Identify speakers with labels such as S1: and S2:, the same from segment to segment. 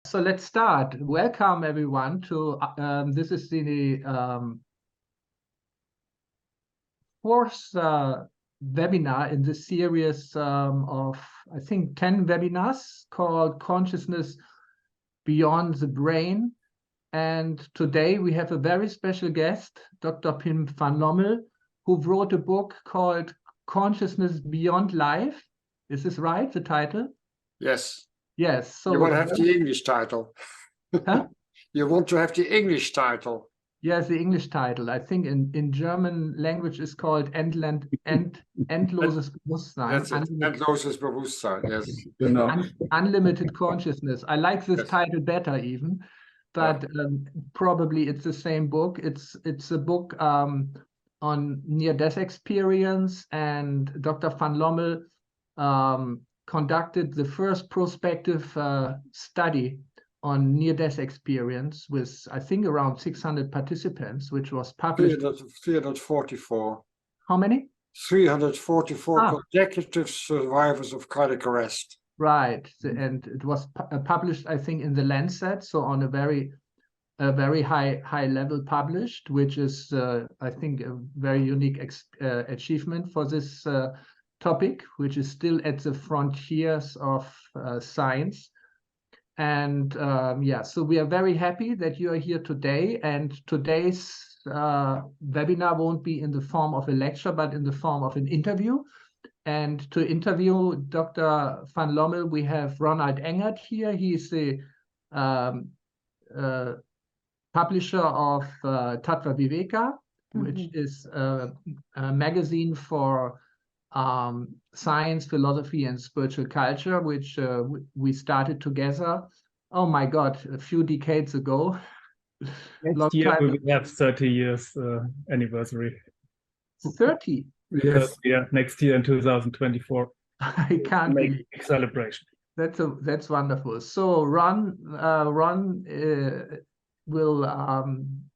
S1: So let's start. Welcome everyone to this is the fourth webinar in this series of I think 10 webinars called Consciousness Beyond the Brain. And today we have a very special guest, Dr. Pim van Lommel, who wrote a book called Consciousness Beyond Life. Is this right, the title?
S2: Yes.
S1: Yes. So
S2: you want to have the English title.
S1: Huh?
S2: You want to have the English title.
S1: Yes, the English title. I think in German language is called Endloses Bewusstsein.
S2: That's it. Endloses Bewusstsein, yes.
S1: Unlimited consciousness. I like this title better even, but probably it's the same book. It's a book on near-death experience, and Dr. van Lommel conducted the first prospective study on near-death experience with, I think, around 600 participants, which was published.
S2: 344.
S1: How many?
S2: 344 consecutive survivors of cardiac arrest.
S1: Right, and it was published, I think, in the Lancet, so on a very high level published, which is, I think, a very unique achievement for this topic, which is still at the frontiers of science. And yeah, so we are very happy that you are here today. And today's webinar won't be in the form of a lecture, but in the form of an interview. And to interview Dr. van Lommel, we have Ronald Engert here. He is the publisher of Tattva Viveka, which is a magazine for science, philosophy, and spiritual culture, which we started together. Oh my God, a few decades ago.
S3: Next year we will have 30 years anniversary.
S1: 30?
S3: Yes. Yeah, next year in 2024.
S1: I can't
S3: make a big celebration.
S1: That's wonderful. So Ron will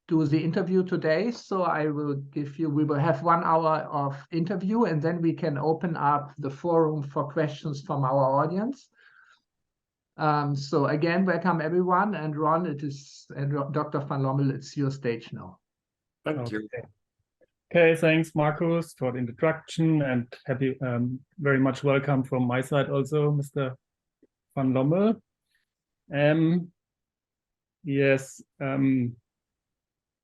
S1: do the interview today. So we will have 1 hour of interview, and then we can open up the forum for questions from our audience. So again, welcome everyone, and Ron, and Dr. van Lommel, it's your stage now.
S2: Thank you.
S3: Okay, thanks, Marcus, for the introduction, and happy, very much welcome from my side also, Mr. van Lommel. Yes,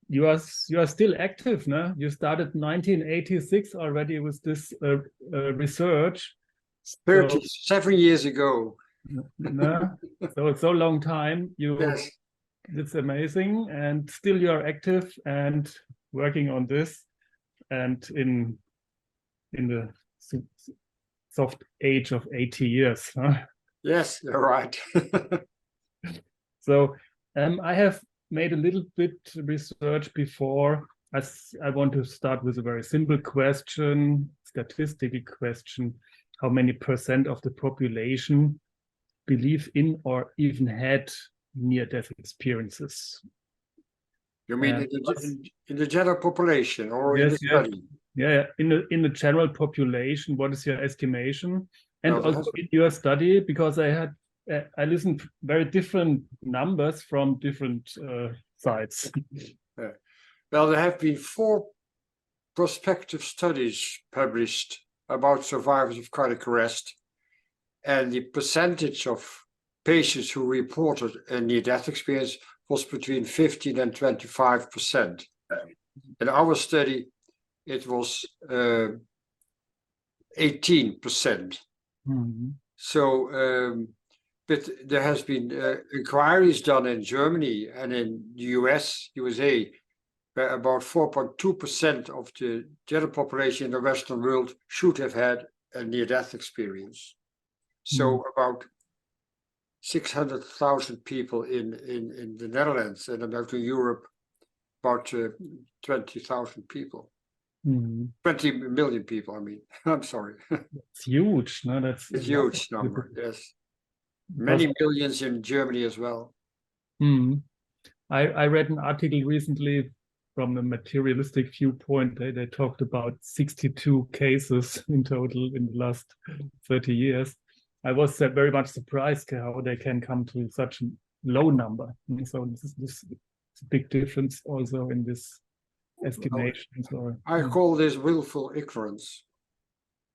S3: you are still active, no? You started 1986 already with this research.
S2: 37 years ago.
S3: No? So it's so long time.
S2: Yes.
S3: It's amazing, and still you are active and working on this, and in the soft age of 80 years. Huh?
S2: Yes, you're right.
S3: So I have made a little bit research before. I want to start with a very simple question, statistical question. How many % of the population believe in or even had near-death experiences?
S2: You mean in the general population, or
S3: yes,
S2: in the study?
S3: Yeah, in the general population, what is your estimation? And also in your study, because I listened very different numbers from different sites.
S2: Well, there have been 4 prospective studies published about survivors of cardiac arrest, and the percentage of patients who reported a near-death experience was between 15 and 25%. In our study, it was 18%.
S3: Mm-hmm.
S2: So, but there has been inquiries done in Germany and in the USA, where about 4.2% of the general population in the Western world should have had a near-death experience. So about 600,000 people in the Netherlands, and about in Europe, about 20,000 people. 20 million people, I mean. I'm sorry.
S3: It's huge. No, that's
S2: a huge number, yes. Many millions in Germany as well.
S3: I read an article recently from a materialistic viewpoint. They talked about 62 cases in total in the last 30 years. I was very much surprised how they can come to such low number. And so this is a big difference also in this estimations. Or
S2: I call this willful ignorance.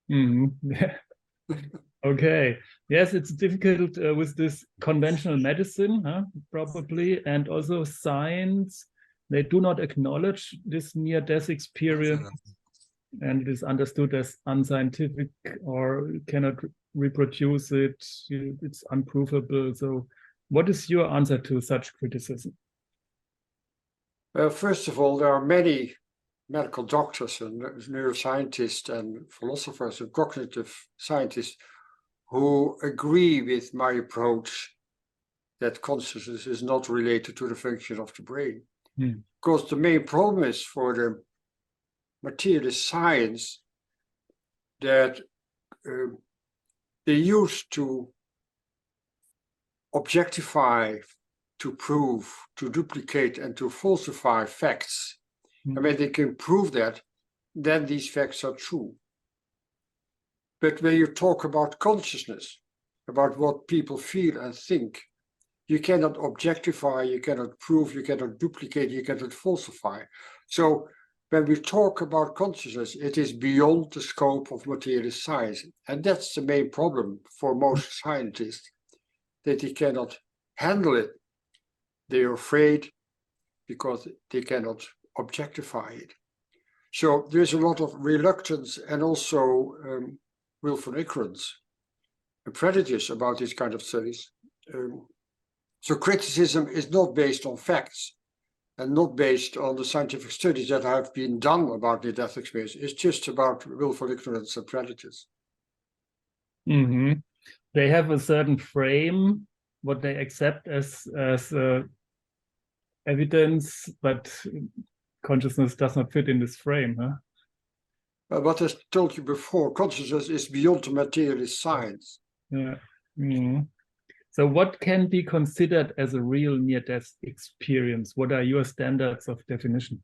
S3: Yeah. Okay. Yes, it's difficult with this conventional medicine, probably, and also science. They do not acknowledge this near-death experience, and it is understood as unscientific or cannot reproduce it. It's unprovable. So, what is your answer to such criticism?
S2: Well, first of all, there are many medical doctors and neuroscientists and philosophers and cognitive scientists who agree with my approach that consciousness is not related to the function of the brain. Because the main problem is for the materialist science that they used to objectify, to prove, to duplicate, and to falsify facts. And when they can prove that, then these facts are true. But when you talk about consciousness, about what people feel and think, you cannot objectify, you cannot prove, you cannot duplicate, you cannot falsify. So when we talk about consciousness, it is beyond the scope of materialist science. And that's the main problem for most scientists, that they cannot handle it. They are afraid because they cannot objectify it. So there's a lot of reluctance and also willful ignorance and prejudice about these kind of studies. So criticism is not based on facts and not based on the scientific studies that have been done about near-death experience. It's just about willful ignorance and prejudice.
S3: They have a certain frame, what they accept as evidence, but consciousness does not fit in this frame, huh?
S2: What I told you before, consciousness is beyond the materialist science.
S3: Yeah. So what can be considered as a real near-death experience? What are your standards of definition?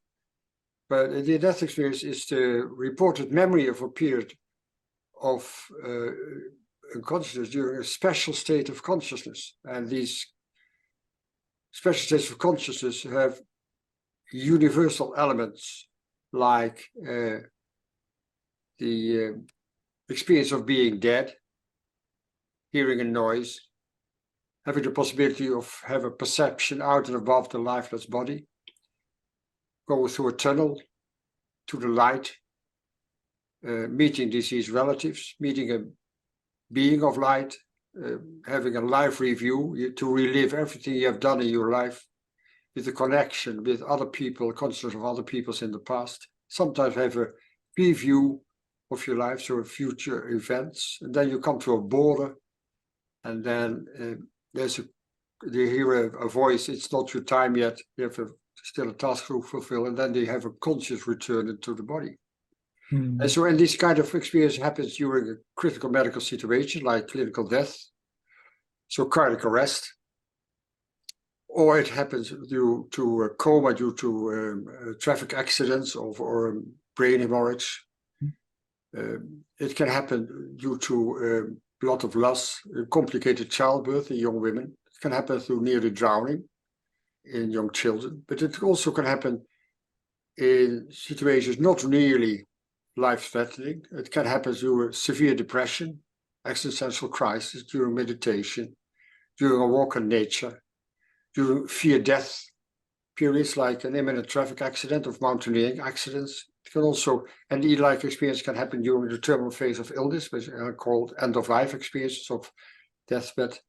S2: But the near-death experience is the reported memory of a period of consciousness during a special state of consciousness. And these special states of consciousness have universal elements like the experience of being dead, hearing a noise, having the possibility of have a perception out and above the lifeless body, going through a tunnel to the light, meeting deceased relatives, meeting a being of light, having a life review, to relive everything you have done in your life, with a connection with other people, consciousness of other peoples in the past. Sometimes have a preview of your life, so future events, and then you come to a border, and then they hear a voice, it's not your time yet, you have still a task to fulfill, and then they have a conscious return into the body. And so, and this kind of experience happens during a critical medical situation, like clinical death, so cardiac arrest, or it happens due to a coma due to traffic accidents or brain hemorrhage. It can happen due to a lot of loss, complicated childbirth in young women. It can happen through nearly drowning in young children, but it also can happen in situations not really life-threatening. It can happen through a severe depression, existential crisis, during meditation, during a walk in nature, during fear-death periods like an imminent traffic accident or mountaineering accidents. It can also, and the like experience can happen during the terminal phase of illness, which are called end-of-life experiences of deathbed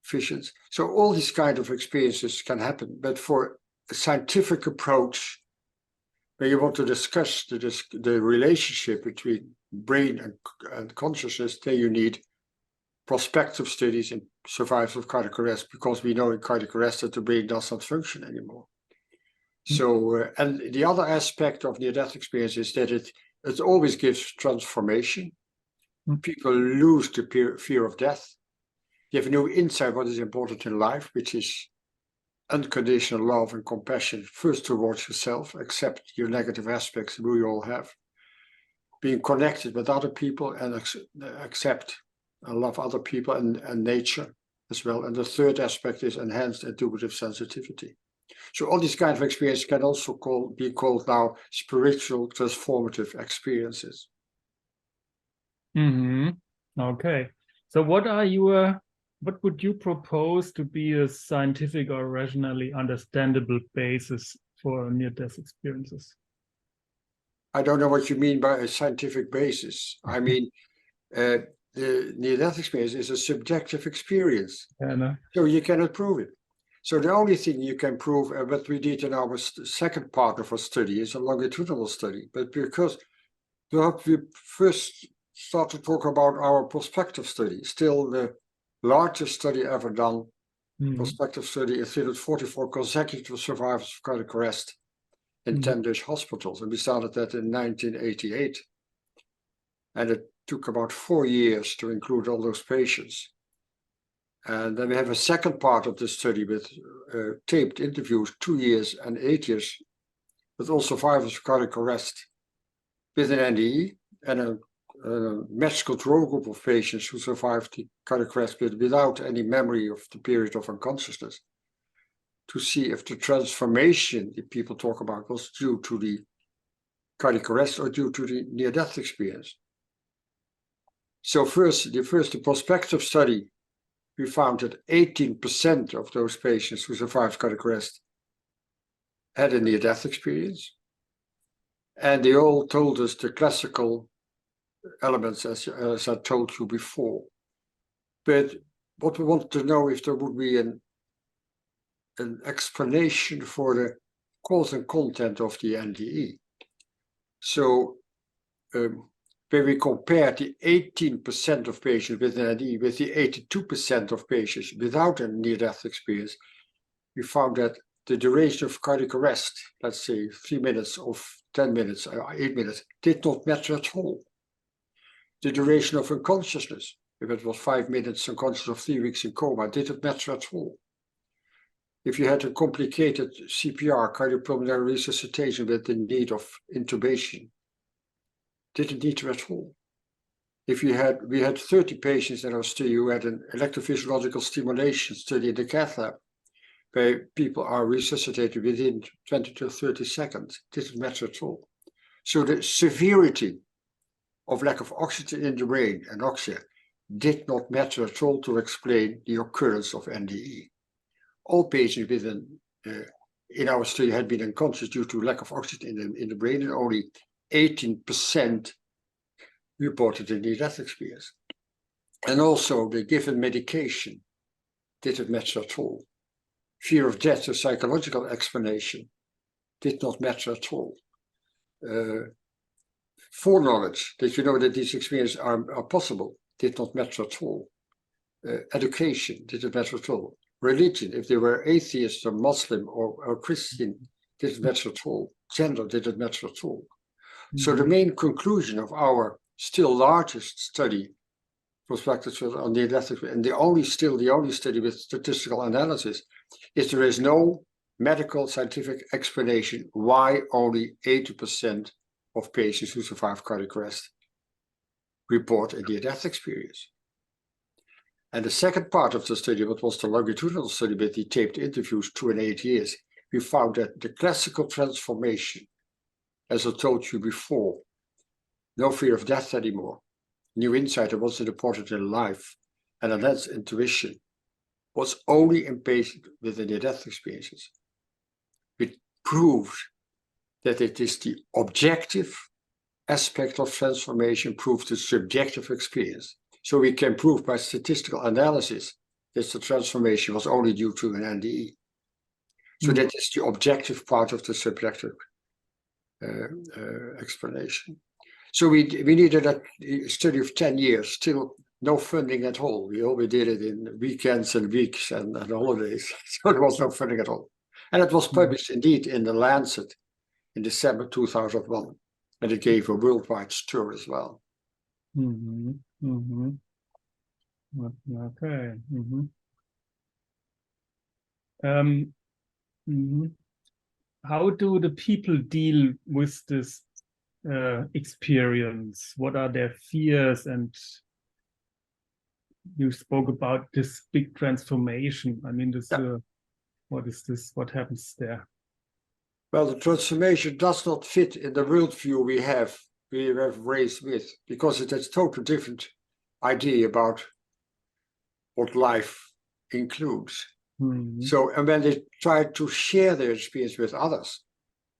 S2: visions. So all these kind of experiences can happen, but for a scientific approach, when you want to discuss the relationship between brain and consciousness, then you need prospective studies in survivors of cardiac arrest, because we know in cardiac arrest that the brain does not function anymore. So, and the other aspect of near-death experience is that it always gives transformation. People lose the fear of death. You have a new insight what is important in life, which is unconditional love and compassion, first towards yourself, accept your negative aspects we all have, being connected with other people and accept and love other people and nature as well. And the third aspect is enhanced intuitive sensitivity. So all these kinds of experiences can also be called now spiritual transformative experiences.
S3: Okay. So what would you propose to be a scientific or rationally understandable basis for near-death experiences?
S2: I don't know what you mean by a scientific basis. I mean, the near-death experience is a subjective experience.
S3: Yeah, no?
S2: So you cannot prove it. So the only thing you can prove, and what we did in our second part of our study, is a longitudinal study. But because we first start to talk about our prospective study, still the largest study ever done, prospective study included 44 consecutive survivors of cardiac arrest in 10 Dutch hospitals. And we started that in 1988. And it took about 4 years to include all those patients. And then we have a second part of the study with taped interviews, 2 years and 8 years, with all survivors of cardiac arrest with an NDE and a matched control group of patients who survived the cardiac arrest without any memory of the period of unconsciousness, to see if the transformation that people talk about was due to the cardiac arrest or due to the near-death experience. So the prospective study, we found that 18% of those patients who survived cardiac arrest had a near-death experience. And they all told us the classical elements, as I told you before. But what we wanted to know, if there would be an explanation for the cause and content of the NDE. So when we compared the 18% of patients with an NDE with the 82% of patients without a near-death experience, we found that the duration of cardiac arrest, let's say 3 minutes or 10 minutes, 8 minutes, did not matter at all. The duration of unconsciousness, if it was 5 minutes unconscious or 3 weeks in coma, didn't matter at all. If you had a complicated CPR, cardiopulmonary resuscitation with the need of intubation, didn't need to at all. If we had 30 patients in our study who had an electrophysiological stimulation study in the cath lab, where people are resuscitated within 20 to 30 seconds, didn't matter at all. So the severity of lack of oxygen in the brain, anoxia, did not matter at all to explain the occurrence of NDE. All patients in our study had been unconscious due to lack of oxygen in the brain, and only 18% reported a near-death experience. And also the given medication didn't matter at all. Fear of death, a psychological explanation, did not matter at all. Foreknowledge, that you know that these experiences are possible, did not matter at all. Education didn't matter at all. Religion, if they were atheist or Muslim or Christian, didn't matter at all. Gender didn't matter at all. So the main conclusion of our still largest study, prospective on near-death, and the only study with statistical analysis, is there is no medical scientific explanation why only 80% of patients who survive cardiac arrest report a near-death experience. And the second part of the study, what was the longitudinal study with the taped interviews, 2 and 8 years, we found that the classical transformation, as I told you before, no fear of death anymore, new insight that wasn't important in life, and enhanced intuition, was only in patients with the near-death experiences. It proved that it is the objective aspect of transformation proves the subjective experience. So we can prove by statistical analysis that the transformation was only due to an NDE. So that is the objective part of the subjective explanation. So we needed a study of 10 years, still no funding at all. We only did it in weekends and weeks and holidays. So there was no funding at all. And it was published indeed in the Lancet in December 2001. And it gave a worldwide stir as well.
S3: Okay. How do the people deal with this experience? What are their fears? And you spoke about this big transformation. I mean, this, what is this? What happens there?
S2: Well, the transformation does not fit in the worldview we have raised with, because it has a totally different idea about what life includes. So, and when they try to share their experience with others,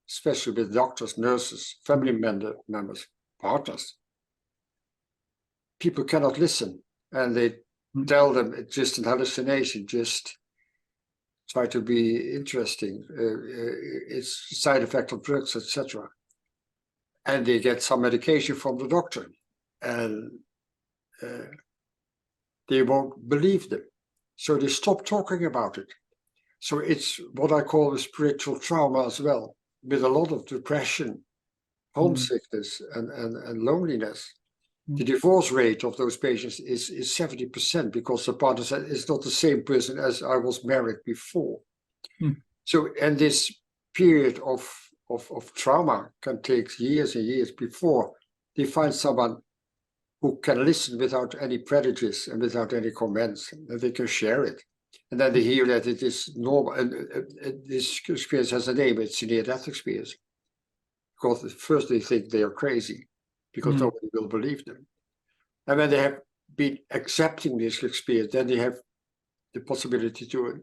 S2: especially with doctors, nurses, family members, partners, people cannot listen, and they tell them it's just an hallucination, just try to be interesting, it's a side effect of drugs, etc. And they get some medication from the doctor, and they won't believe them. So they stop talking about it. So it's what I call a spiritual trauma as well, with a lot of depression, homesickness, and loneliness. The divorce rate of those patients is 70%, because the partner said it's not the same person as I was married before. So, and this period of trauma can take years and years before they find someone who can listen without any prejudice and without any comments, and they can share it. And then they hear that it is normal, and this experience has a name, it's a near-death experience. Because at first they think they are crazy, because nobody will believe them. And when they have been accepting this experience, then they have the possibility to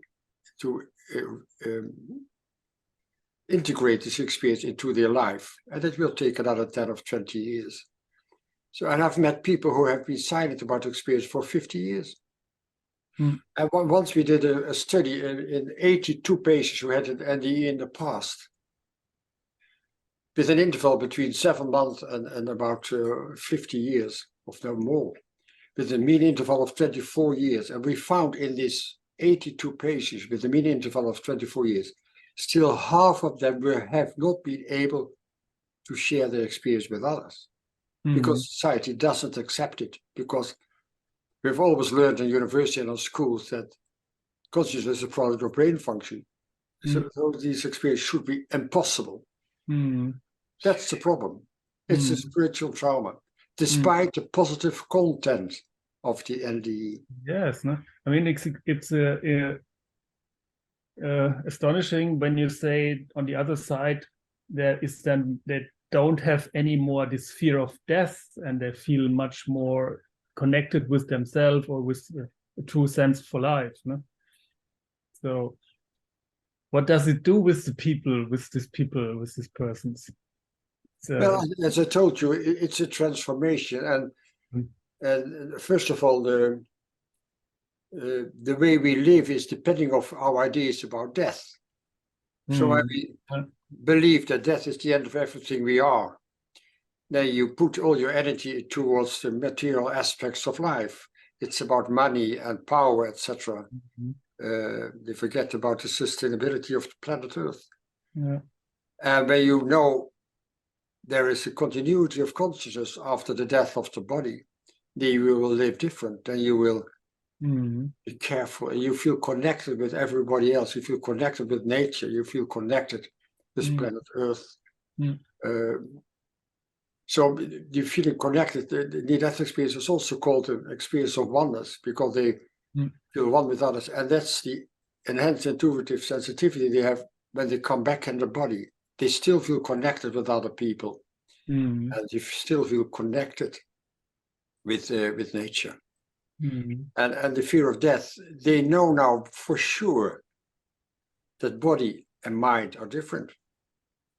S2: integrate this experience into their life. And it will take another 10 or 20 years. So, and I've met people who have been silent about the experience for 50 years. And once we did a study in 82 patients who had an NDE in the past, with an interval between 7 months and about 50 years, of no more, with a mean interval of 24 years. And we found in these 82 patients with a mean interval of 24 years, still half of them have not been able to share their experience with others, because society doesn't accept it, because we've always learned in university and in schools that consciousness is a product of brain function. So these experiences should be impossible. That's the problem. It's a spiritual trauma, despite the positive content of the NDE.
S3: Yes, no? I mean, it's astonishing when you say on the other side, there is then they don't have any more this fear of death, and they feel much more connected with themselves or with a true sense for life. No? So what does it do with the people, with these persons?
S2: Well, as I told you, it's a transformation, and first of all, the way we live is depending on our ideas about death. So I believe that death is the end of everything we are. Then you put all your energy towards the material aspects of life. It's about money and power, etc. They forget about the sustainability of the planet Earth. And when you know there is a continuity of consciousness after the death of the body, then you will live different, and you will be careful, and you feel connected with everybody else. You feel connected with nature. You feel connected with planet Earth. So the feeling connected, the near-death experience is also called an experience of oneness, because they feel one with others. And that's the enhanced intuitive sensitivity they have when they come back in the body. They still feel connected with other people, and they still feel connected with nature. And the fear of death, they know now for sure that body and mind are different,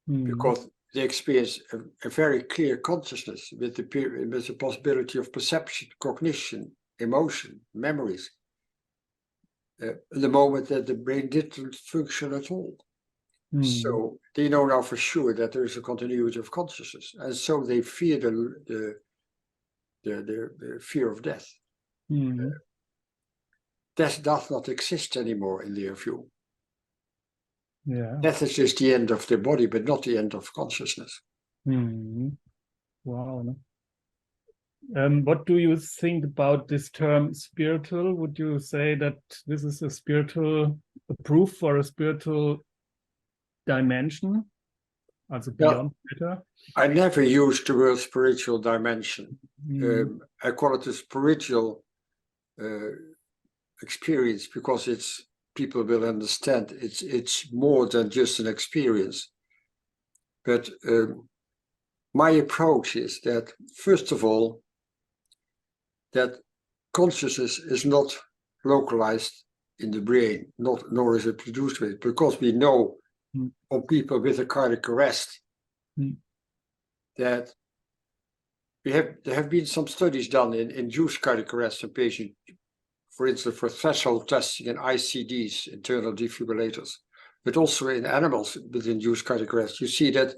S2: because they experience a very clear consciousness with the possibility of perception, cognition, emotion, memories, the moment that the brain didn't function at all. So they know now for sure that there is a continuity of consciousness, and so they fear the fear of death. Death does not exist anymore in their view. Death is just the end of the body, but not the end of consciousness.
S3: Wow. What do you think about this term spiritual? Would you say that this is a proof for a spiritual dimension, also beyond matter?
S2: I never used the word spiritual dimension. I call it a spiritual experience, because it's people will understand it's more than just an experience. But my approach is that, first of all, that consciousness is not localized in the brain, nor is it produced with it, because we know of people with a cardiac arrest that there have been some studies done in induced cardiac arrest in patients, for instance, for threshold testing in ICDs, internal defibrillators, but also in animals with induced cardiac arrest. You see that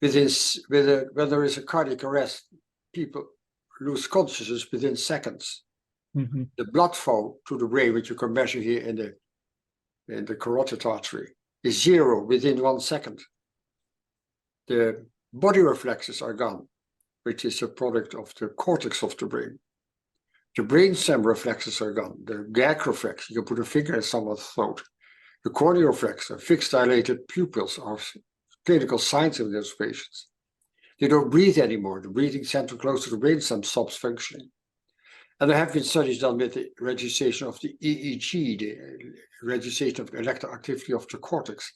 S2: when there is a cardiac arrest, people lose consciousness within seconds. The blood flow to the brain, which you can measure here in the carotid artery, is 0 within 1 second. The body reflexes are gone, which is a product of the cortex of the brain. The brainstem reflexes are gone. The gag reflex, you can put a finger in someone's throat. The corneal reflex, fixed dilated pupils, are clinical signs of those patients. They don't breathe anymore. The breathing center close to the brainstem stops functioning. And there have been studies done with the registration of the EEG, the registration of electrical activity of the cortex.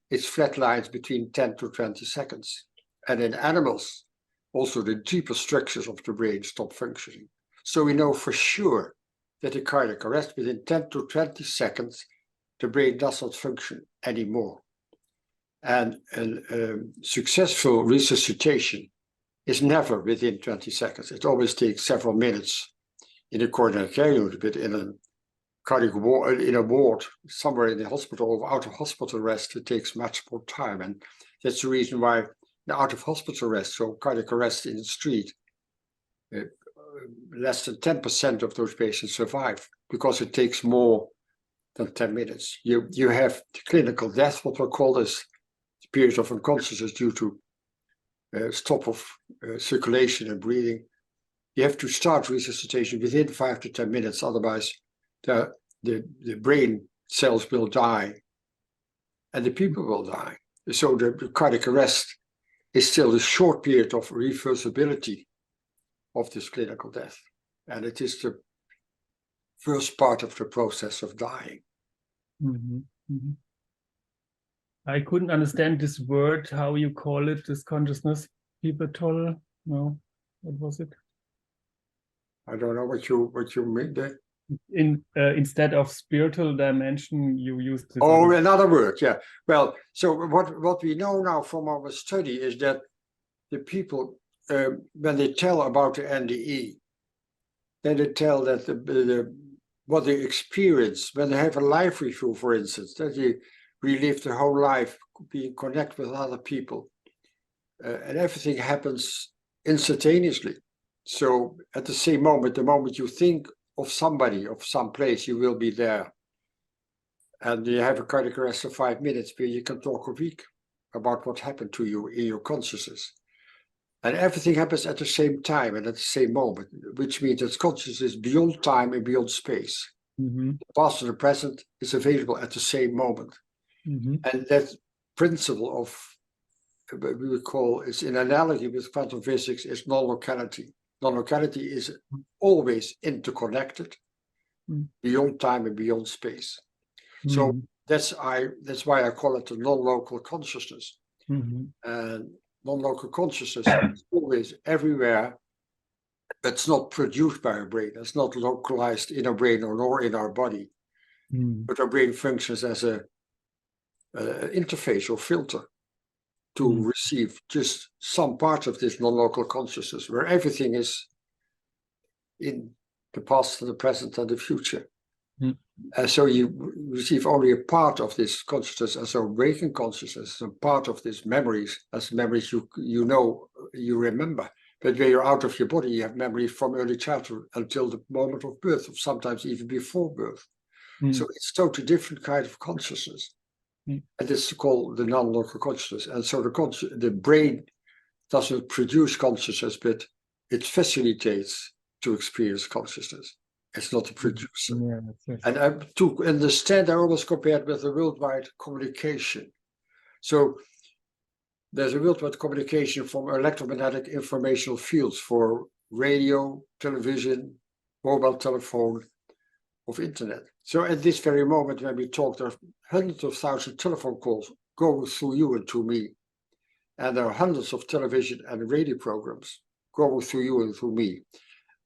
S2: It's flat lines between 10 to 20 seconds. And in animals, also the deeper structures of the brain stop functioning. So we know for sure that a cardiac arrest, within 10 to 20 seconds, the brain does not function anymore. And successful resuscitation is never within 20 seconds. It always takes several minutes in a coronary care unit, but in a cardiac ward, in a ward somewhere in the hospital or out of hospital arrest, it takes much more time. And that's the reason why the out of hospital arrest, so cardiac arrest in the street, less than 10% of those patients survive, because it takes more than 10 minutes. You have clinical death, what we call this period of unconsciousness due to stop of circulation and breathing. You have to start resuscitation within 5 to 10 minutes, otherwise the brain cells will die and the people will die. So the cardiac arrest is still a short period of reversibility of this clinical death. And it is the first part of the process of dying.
S3: I couldn't understand this word, how you call it, this consciousness, pivotal. No, what was it?
S2: I don't know what you mean there.
S3: Instead of spiritual dimension, you used this.
S2: Oh, another word, yeah. Well, so what we know now from our study is that the people, when they tell about the NDE, then they tell that what they experience when they have a life review, for instance, that they relive their whole life, being connected with other people, and everything happens instantaneously. So at the same moment, the moment you think of somebody, of some place, you will be there. And you have a cardiac arrest of 5 minutes where you can talk a week about what happened to you in your consciousness. And everything happens at the same time and at the same moment, which means that consciousness is beyond time and beyond space. The past and the present is available at the same moment. And that principle of, we would call, is in analogy with quantum physics, is non-locality. Non-locality is always interconnected, beyond time and beyond space. So that's why I call it a non-local consciousness. And non-local consciousness is always everywhere. That's not produced by our brain. It's not localized in our brain or nor in our body. But our brain functions as a interface or filter to receive just some part of this non-local consciousness, where everything is in the past and the present and the future. So you receive only a part of this consciousness as a waking consciousness, a part of this memories as memories you know, you remember. But when you're out of your body, you have memories from early childhood until the moment of birth, or sometimes even before birth. So it's totally different kind of consciousness. And it's called the non-local consciousness. And so the brain doesn't produce consciousness, but it facilitates to experience consciousness. It's not a producer. And to understand, I always compare it with the worldwide communication. So there's a worldwide communication from electromagnetic informational fields for radio, television, mobile telephone, of internet. So at this very moment when we talk, there are hundreds of thousands of telephone calls going through you and to me. And there are hundreds of television and radio programs going through you and through me.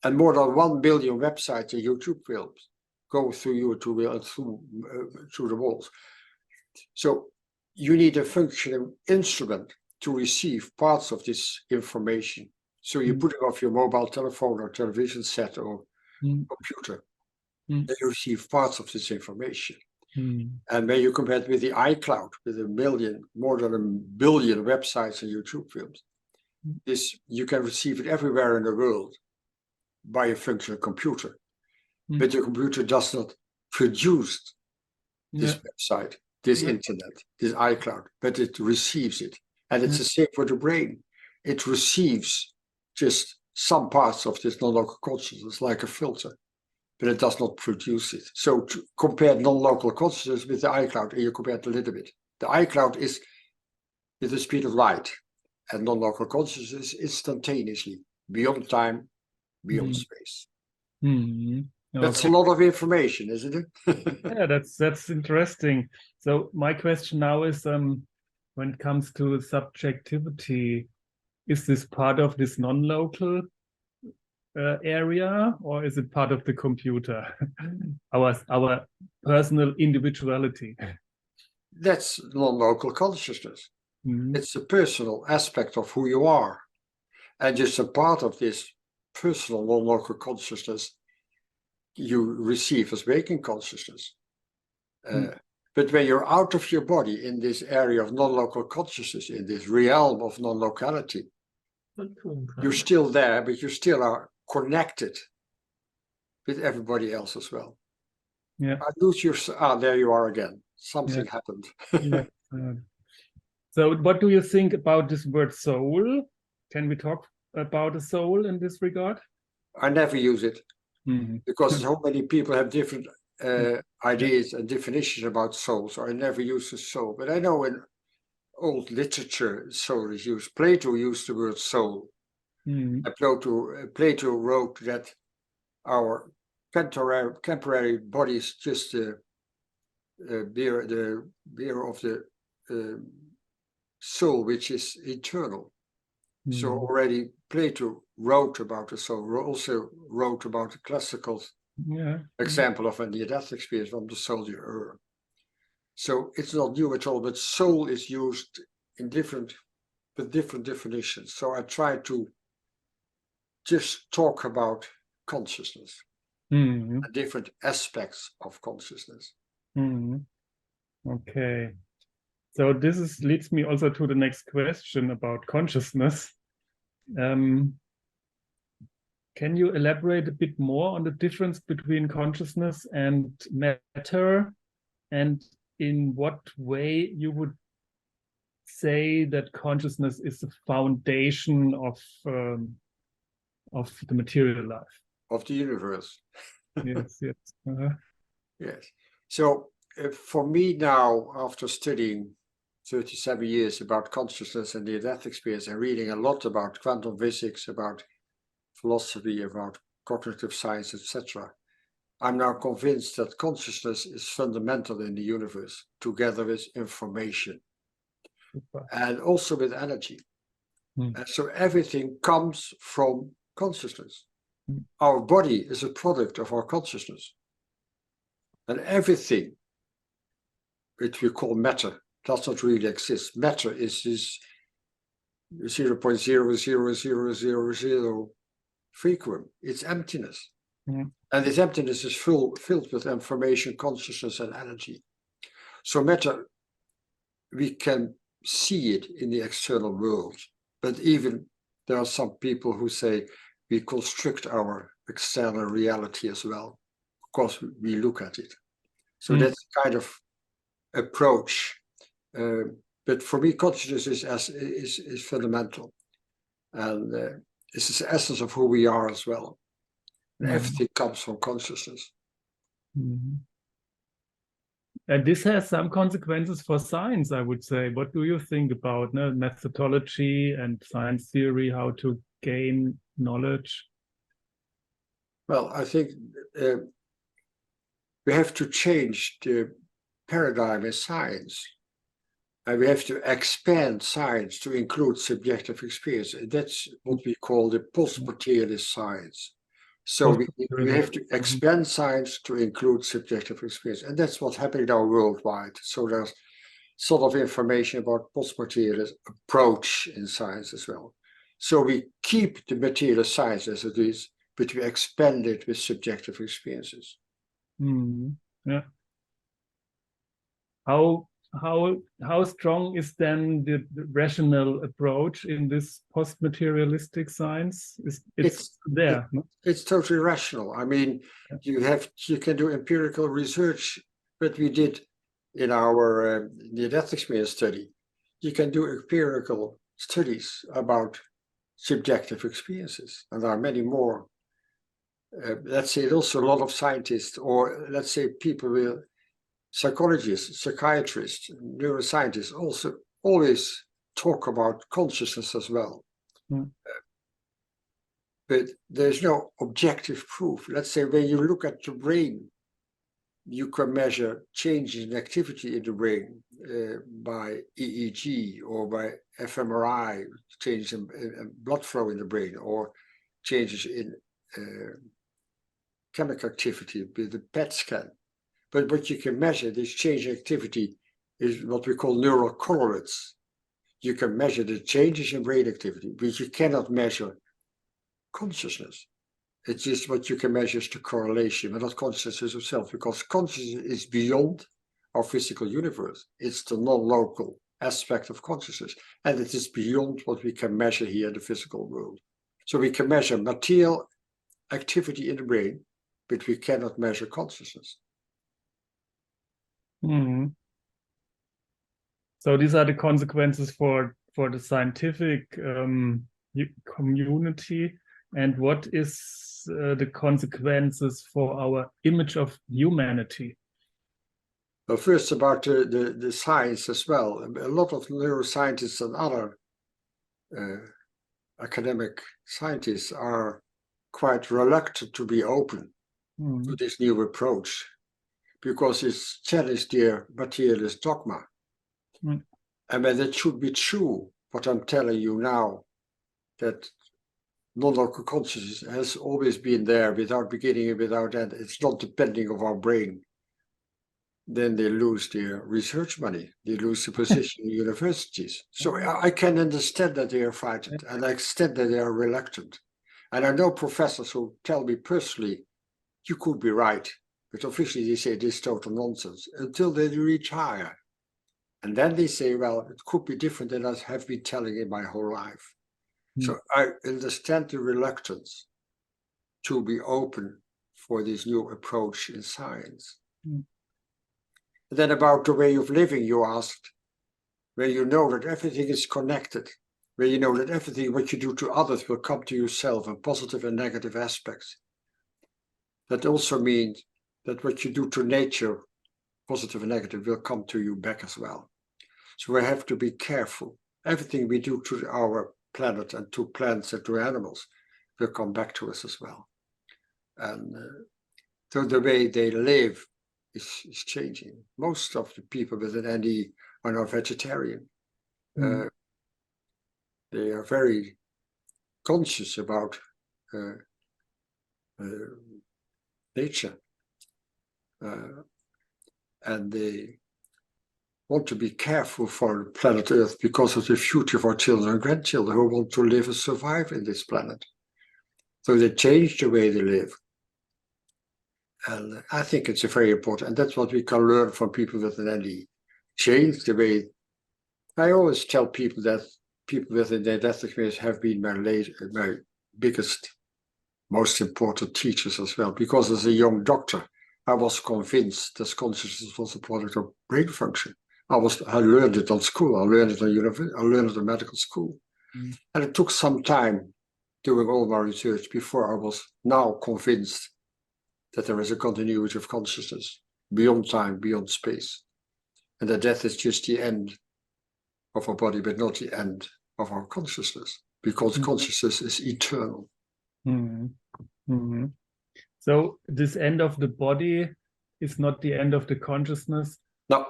S2: And more than 1 billion websites and YouTube films go through you and to me and through the walls. So you need a functioning instrument to receive parts of this information. So you put it off your mobile telephone or television set or computer, and you receive parts of this information. And when you compare it with the iCloud, with more than 1 billion websites and YouTube films, you can receive it everywhere in the world by a functional computer. But the computer does not produce this website, this internet, this iCloud, but it receives it. And it's the same for the brain. It receives just some parts of this non-local consciousness like a filter, but it does not produce it. So to compare non-local consciousness with the iCloud, and you compare it a little bit. The iCloud is with the speed of light, and non-local consciousness is instantaneously, beyond time, beyond space. That's a lot of information, isn't it?
S3: Yeah, that's interesting. So my question now is, when it comes to subjectivity, is this part of this non-local area, or is it part of the computer? our personal individuality.
S2: That's non-local consciousness. It's a personal aspect of who you are, and just a part of this personal non-local consciousness you receive as waking consciousness. But when you're out of your body in this area of non-local consciousness, in this realm of non-locality, you're still there, but you still are connected with everybody else as well.
S3: Yeah.
S2: I lose your... there you are again. Something happened.
S3: So what do you think about this word soul? Can we talk about a soul in this regard?
S2: I never use it because so many people have different ideas and definitions about soul, so I never use the soul. But I know in old literature, soul is used. Plato used the word soul. And Plato wrote that our temporary body is just the bearer of the soul, which is eternal. So already Plato wrote about the soul, also wrote about the classical example of a near-death experience from the soldier. So it's not new at all, but soul is used in different definitions. So I try to just talk about consciousness and different aspects of consciousness.
S3: Okay. So this leads me also to the next question about consciousness. Can you elaborate a bit more on the difference between consciousness and matter, and in what way you would say that consciousness is the foundation of the material life?
S2: Of the universe.
S3: Yes.
S2: Yes. So for me now, after studying 37 years about consciousness and near-death experience and reading a lot about quantum physics, about philosophy, about cognitive science, etc., I'm now convinced that consciousness is fundamental in the universe, together with information and also with energy. And so everything comes from consciousness. Our body is a product of our consciousness. And everything which we call matter does not really exist. Matter is this 0.00000 frequency. It's emptiness. And this emptiness is filled with information, consciousness, and energy. So matter, we can see it in the external world. But even there are some people who say we construct our external reality as well, because we look at it. So that's kind of approach. But for me, consciousness is fundamental, and it's the essence of who we are as well. And everything comes from consciousness.
S3: And this has some consequences for science, I would say. What do you think about methodology and science theory, how to gain knowledge?
S2: Well, I think we have to change the paradigm in science. And we have to expand science to include subjective experience. And that's what we call the post-materialist science. So we have to expand science to include subjective experience. And that's what's happening now worldwide. So there's sort of information about post-materialist approach in science as well. So we keep the materialist science as it is, but we expand it with subjective experiences.
S3: Yeah. How strong is then the rational approach in this post-materialistic science? It's there.
S2: It's totally rational. I mean, you can do empirical research, but we did in our near-death experience study. You can do empirical studies about subjective experiences, and there are many more. Let's say also a lot of scientists, or let's say people with psychologists, psychiatrists, neuroscientists also always talk about consciousness as well. But there's no objective proof. Let's say when you look at the brain, you can measure changes in activity in the brain by EEG or by fMRI, changes in blood flow in the brain, or changes in chemical activity with the PET scan. But what you can measure, this change in activity, is what we call neural correlates. You can measure the changes in brain activity, but you cannot measure consciousness. It's just what you can measure is the correlation, but not consciousness itself, because consciousness is beyond our physical universe. It's the non-local aspect of consciousness, and it is beyond what we can measure here in the physical world. So we can measure material activity in the brain, but we cannot measure consciousness.
S3: So these are the consequences for the scientific community. And what is the consequences for our image of humanity?
S2: Well, first about the science as well. A lot of neuroscientists and other academic scientists are quite reluctant to be open to this new approach, because it's challenged their materialist dogma. And when it should be true, what I'm telling you now, that non-local consciousness has always been there without beginning and without end. It's not depending on our brain. Then they lose their research money. They lose the position in universities. So I can understand that they are frightened, and I understand that they are reluctant. And I know professors who tell me personally, you could be right, but officially they say this is total nonsense until they retire. And then they say, well, it could be different than I have been telling in my whole life. So I understand the reluctance to be open for this new approach in science. Then about the way of living, you asked, where you know that everything is connected, where you know that everything what you do to others will come to yourself in positive and negative aspects. That also means that what you do to nature, positive and negative, will come to you back as well. So we have to be careful. Everything we do to our planet and to plants and to animals will come back to us as well. And so the way they live is changing. Most of the people with an ND are now vegetarian. They are very conscious about nature. And they want to be careful for planet Earth because of the future of our children and grandchildren who want to live and survive in this planet. So they change the way they live. And I think it's very important. And that's what we can learn from people with an ND. Change the way. I always tell people that people with a near-death experience have been my biggest, most important teachers as well. Because as a young doctor, I was convinced that consciousness was a product of brain function. I learned it on school. I learned it on university. I learned it in medical school. And it took some time doing all my research before I was now convinced that there is a continuity of consciousness beyond time, beyond space. And that death is just the end of our body, but not the end of our consciousness, because consciousness is eternal.
S3: So this end of the body is not the end of the consciousness.
S2: No.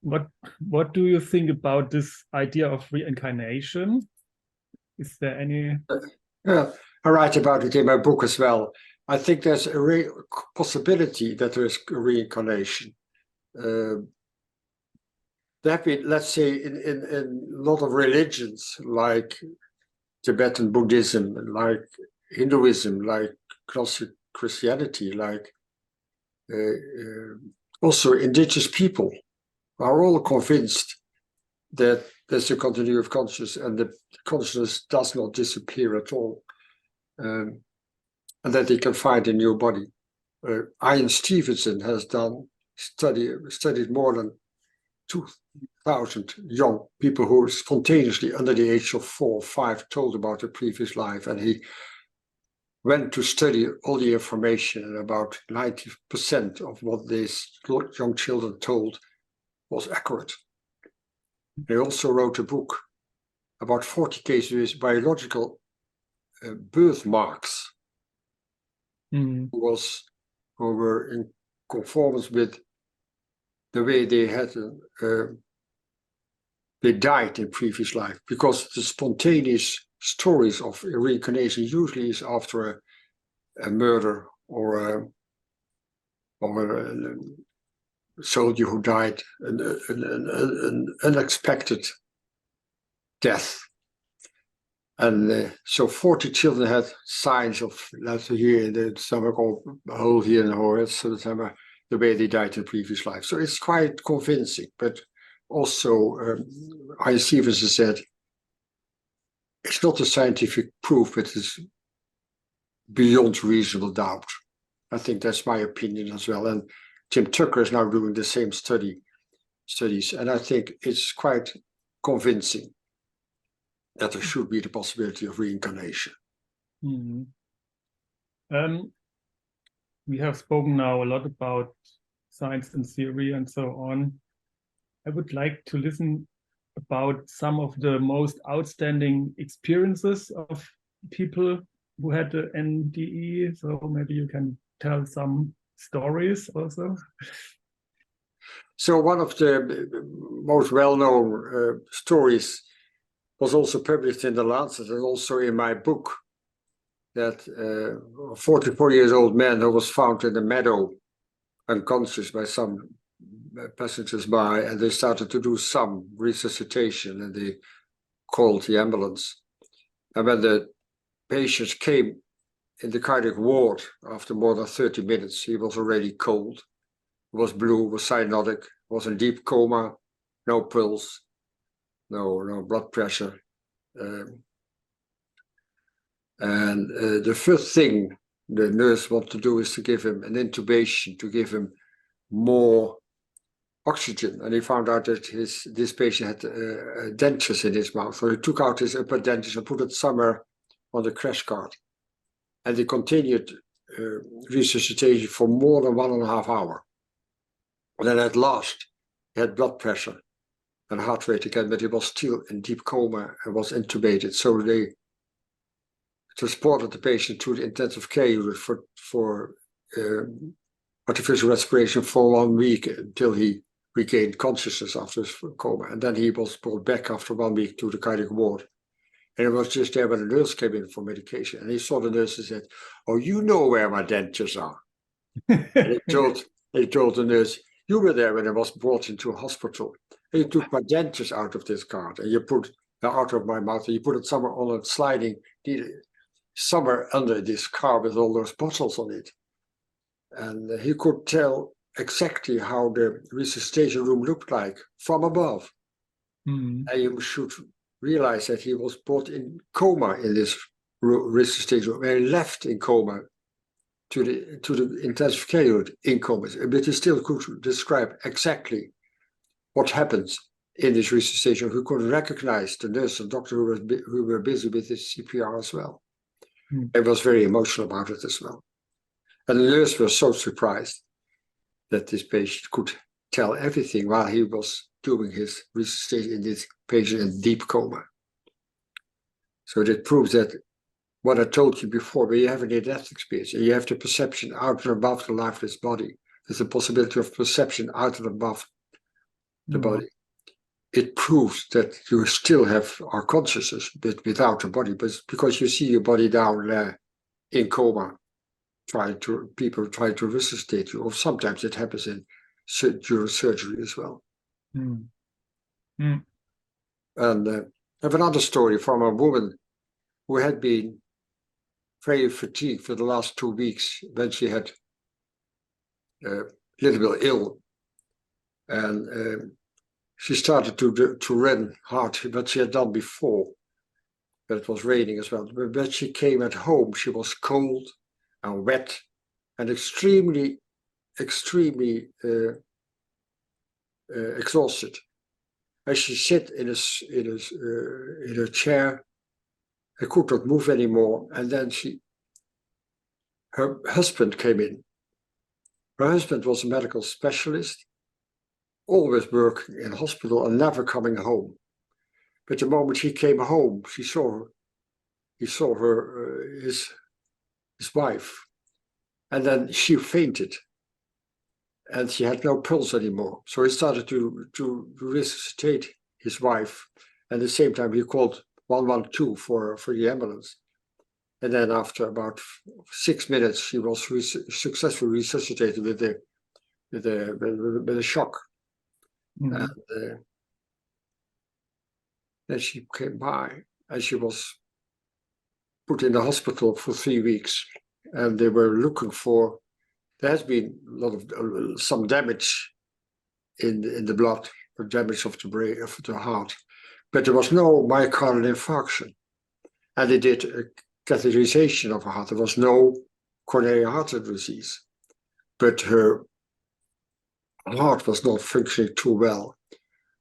S3: What do you think about this idea of reincarnation? Is there any?
S2: Yeah, I write about it in my book as well. I think there's a possibility that there is reincarnation. There have been, let's say, in a lot of religions like Tibetan Buddhism, like Hinduism, like classic Christianity, like also indigenous people are all convinced that there's a continuity of consciousness and the consciousness does not disappear at all, and that they can find a new body. Ian Stevenson has studied more than 2,000 young people who were spontaneously under the age of 4 or 5 told about their previous life, and he went to study all the information, and about 90% of what these young children told was accurate. He also wrote a book about 40 cases with biological birthmarks who were in conformance with the way they had they died in previous life, because the spontaneous stories of reincarnation usually is after a murder or a soldier who died an unexpected death. And so 40 children had signs of, let's say here in the stomach or a hole here in the head, so the way they died in previous life. So it's quite convincing, but also Ian Stevenson said, it's not a scientific proof, but it's beyond reasonable doubt. I think that's my opinion as well. And Tim Tucker is now doing the same studies, and I think it's quite convincing that there should be the possibility of reincarnation.
S3: We have spoken now a lot about science and theory and so on. I would like to listen about some of the most outstanding experiences of people who had the NDE. So maybe you can tell some stories also.
S2: So one of the most well-known stories was also published in the Lancet and also in my book, that a 44-year-old man who was found in a meadow unconscious by some passengers by, and they started to do some resuscitation, and they called the ambulance. And when the patients came in the cardiac ward after more than 30 minutes, he was already cold, was blue, was cyanotic, was in deep coma, no pulse, no blood pressure. The first thing the nurse wanted to do is to give him an intubation, to give him more oxygen. And he found out that this patient had dentures in his mouth. So he took out his upper dentures and put it somewhere on the crash cart. And he continued resuscitation for more than 1.5 hours. And then at last, he had blood pressure and heart rate again, but he was still in deep coma and was intubated. So they transported the patient to the intensive care unit for artificial respiration for 1 week until he regained consciousness after his coma. And then he was brought back after 1 week to the cardiac ward. And it was just there when the nurse came in for medication. And he saw the nurse and said, "Oh, you know where my dentures are." And he told the nurse, "You were there when I was brought into a hospital. And you took my dentures out of this cart and you put out of my mouth and you put it somewhere on a sliding, somewhere under this car with all those bottles on it." And he could tell exactly how the resuscitation room looked like from above. And you should realize that he was brought in coma in this resuscitation room, and he left in coma to the intensive care unit in coma. But he still could describe exactly what happens in this resuscitation. He could recognize the nurse and doctor who were busy with his CPR as well. He was very emotional about it as well. And the nurse was so surprised that this patient could tell everything while he was doing his resuscitation in this patient in deep coma. So that proves that what I told you before, when you have a near-death experience and you have the perception out and above the lifeless body, there's a possibility of perception out and above the body. It proves that you still are consciousness, but without a body. But because you see your body down there in coma, people try to resuscitate you, or sometimes it happens during surgery as well. And I have another story from a woman who had been very fatigued for the last 2 weeks when she had a little bit ill, and she started to run hard, but she had done before, but it was raining as well. But when she came at home, she was cold and wet and extremely exhausted. As she sat in a chair, I could not move anymore. And then her husband came in. Her husband was a medical specialist, always working in hospital and never coming home. But the moment he came home, he saw his wife, and then she fainted, and she had no pulse anymore. So he started to resuscitate his wife, and at the same time he called 112 for the ambulance. And then after about 6 minutes, she was successfully resuscitated with a shock. And then she came by, and she was put in the hospital for 3 weeks, and they were looking for. There has been some damage in the blood, or damage of the brain, of the heart, but there was no myocardial infarction, and they did a catheterization of her heart. There was no coronary artery disease, but her heart was not functioning too well.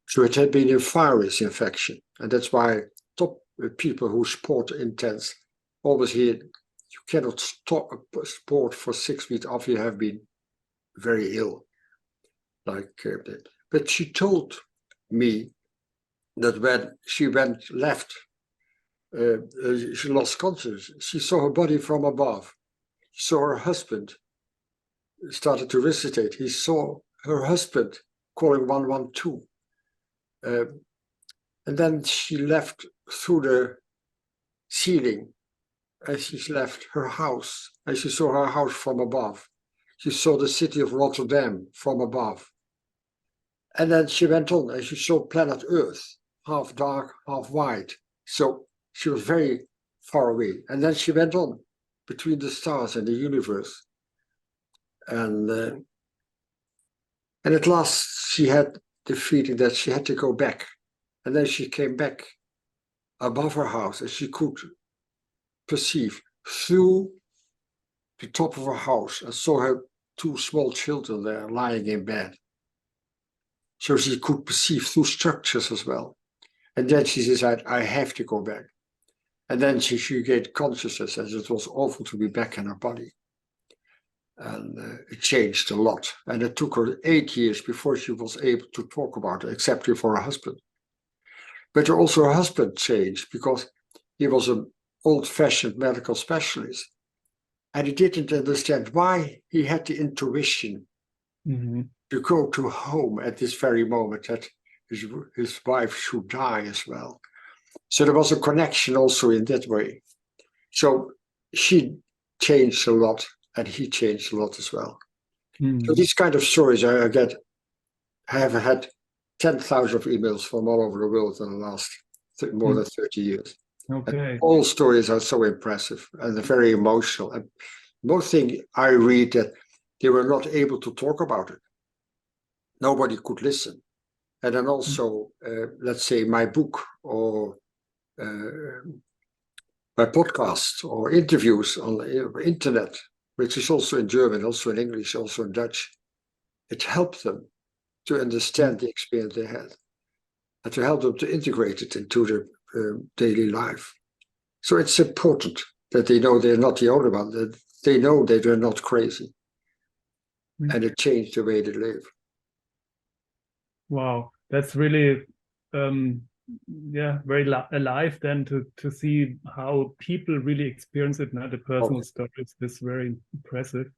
S2: So it had been a virus infection, and that's why top people who sport intense always hear you cannot stop sport for 6 weeks after you have been very ill. But she told me that when she left, she lost consciousness. She saw her body from above. She saw her husband started to resuscitate. He saw her husband calling 112. And then she left through the ceiling, and she left her house, and she saw her house from above. She saw the city of Rotterdam from above. And then she went on, and she saw planet Earth, half dark, half white. So she was very far away. And then she went on between the stars and the universe. And at last she had the feeling that she had to go back. And then she came back above her house, and she could perceive through the top of her house, and saw her 2 small children there lying in bed. So she could perceive through structures as well. And then she decided, I have to go back. And then she gained consciousness, as it was awful to be back in her body. And it changed a lot. And it took her 8 years before she was able to talk about it, except for her husband. But also her husband changed, because he was an old-fashioned medical specialist. And he didn't understand why he had the intuition to go to home at this very moment that his wife should die as well. So there was a connection also in that way. So she changed a lot, and he changed a lot as well. So these kind of stories I have had 10,000 of emails from all over the world in the last more than 30 years.
S3: Okay.
S2: And all stories are so impressive and they're very emotional. And most thing I read that they were not able to talk about it. Nobody could listen. And then also, let's say my book or my podcast or interviews on the internet, which is also in German, also in English, also in Dutch, it helped them to understand the experience they had and to help them to integrate it into their daily life. So it's important that they know they're not the only one, that they know that they're not crazy, and it changed the way they live.
S3: Wow, that's really very alive then to see how people really experience it. Now the personal stories, this very impressive.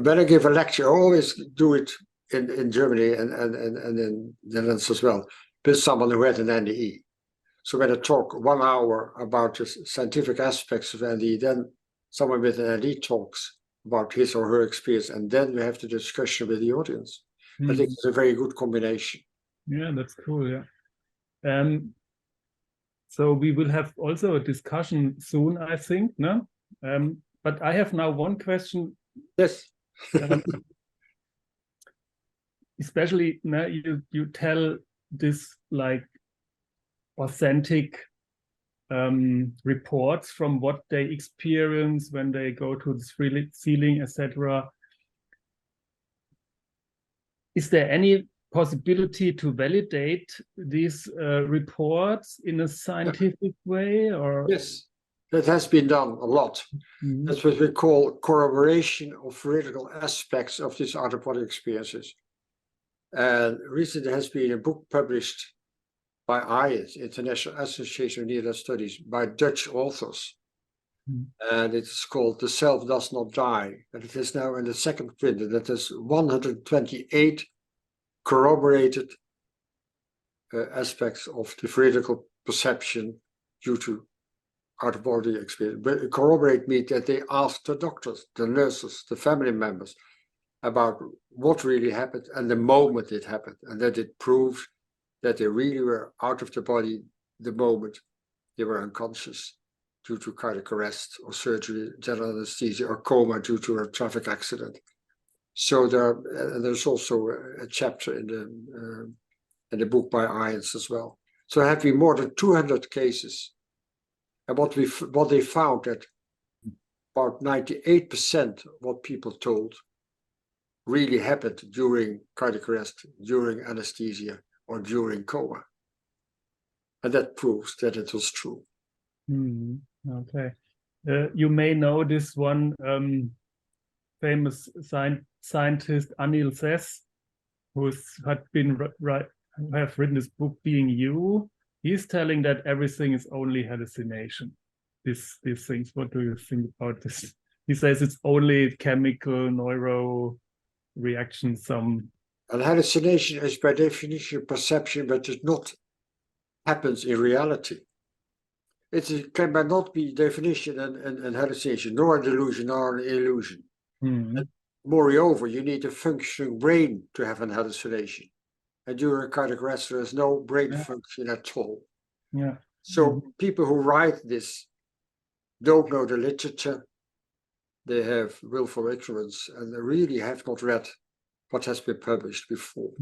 S2: When I give a lecture, I always do it in Germany and in the Netherlands as well, with someone who had an NDE. So when I talk 1 hour about the scientific aspects of NDE, then someone with an NDE talks about his or her experience, and then we have the discussion with the audience. I think it's a very good combination.
S3: Yeah, that's cool. Yeah. So we will have also a discussion soon, I think. No, but I have now one question.
S2: Yes.
S3: Especially now you tell this like authentic reports from what they experience when they go to the ceiling, etc. Is there any possibility to validate these reports in a scientific way, or?
S2: Yes, that has been done a lot.
S3: Mm-hmm.
S2: That's what we call corroboration of theoretical aspects of these out-of-body experiences. And recently there has been a book published by IAS, International Association of Near-Death Studies, by Dutch authors. And it's called The Self Does Not Die. And it is now in the second print, and that has 128 corroborated aspects of the theoretical perception due to out-of-body experience. But corroborate means that they asked the doctors, the nurses, the family members about what really happened and the moment it happened, and that it proved that they really were out of the body the moment they were unconscious due to cardiac arrest or surgery, general anesthesia, or coma due to a traffic accident. So there's also a chapter in the book by Irons as well. So there have been more than 200 cases, and what they found that about 98% of what people told really happened during cardiac arrest, during anesthesia, or during coma. And that proves that it was true.
S3: Okay. You may know this one famous scientist, Anil Sess, who have written this book, Being You. He's telling that everything is only hallucination. These things. What do you think about this? He says it's only chemical, neuro reactions.
S2: And hallucination is by definition perception, but it not happens in reality. It can not be definition and hallucination, nor a delusion nor an illusion. And moreover, you need a functioning brain to have an hallucination. And during cardiac arrest, there is no brain function at all.
S3: Yeah.
S2: So people who write this don't know the literature. They have willful ignorance, and they really have not read what has been published before.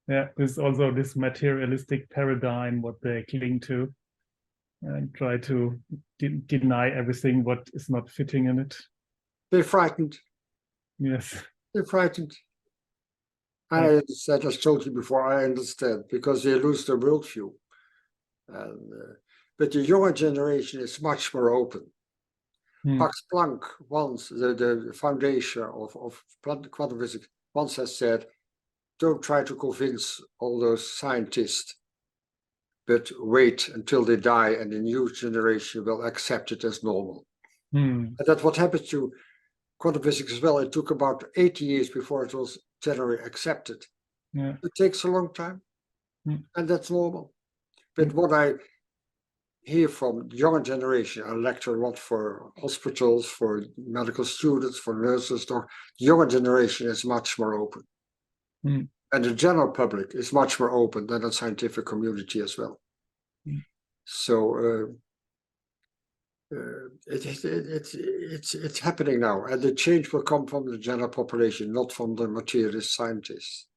S3: Yeah, there's also this materialistic paradigm what they cling to and try to deny everything what is not fitting in it.
S2: They're frightened.
S3: Yes.
S2: They're frightened. I understand, as I told you before, I understand, because they lose their worldview. But the younger generation is much more open. Max Planck, once, the foundation of quantum physics, once has said, don't try to convince all those scientists, but wait until they die and the new generation will accept it as normal. And that's what happened to quantum physics as well. It took about 80 years before it was generally accepted.
S3: Yeah.
S2: It takes a long time, and that's normal. But what I hear from the younger generation, I lecture a lot for hospitals, for medical students, for nurses. The younger generation is much more open. And the general public is much more open than the scientific community as well. So it's happening now, and the change will come from the general population, not from the materialist scientists.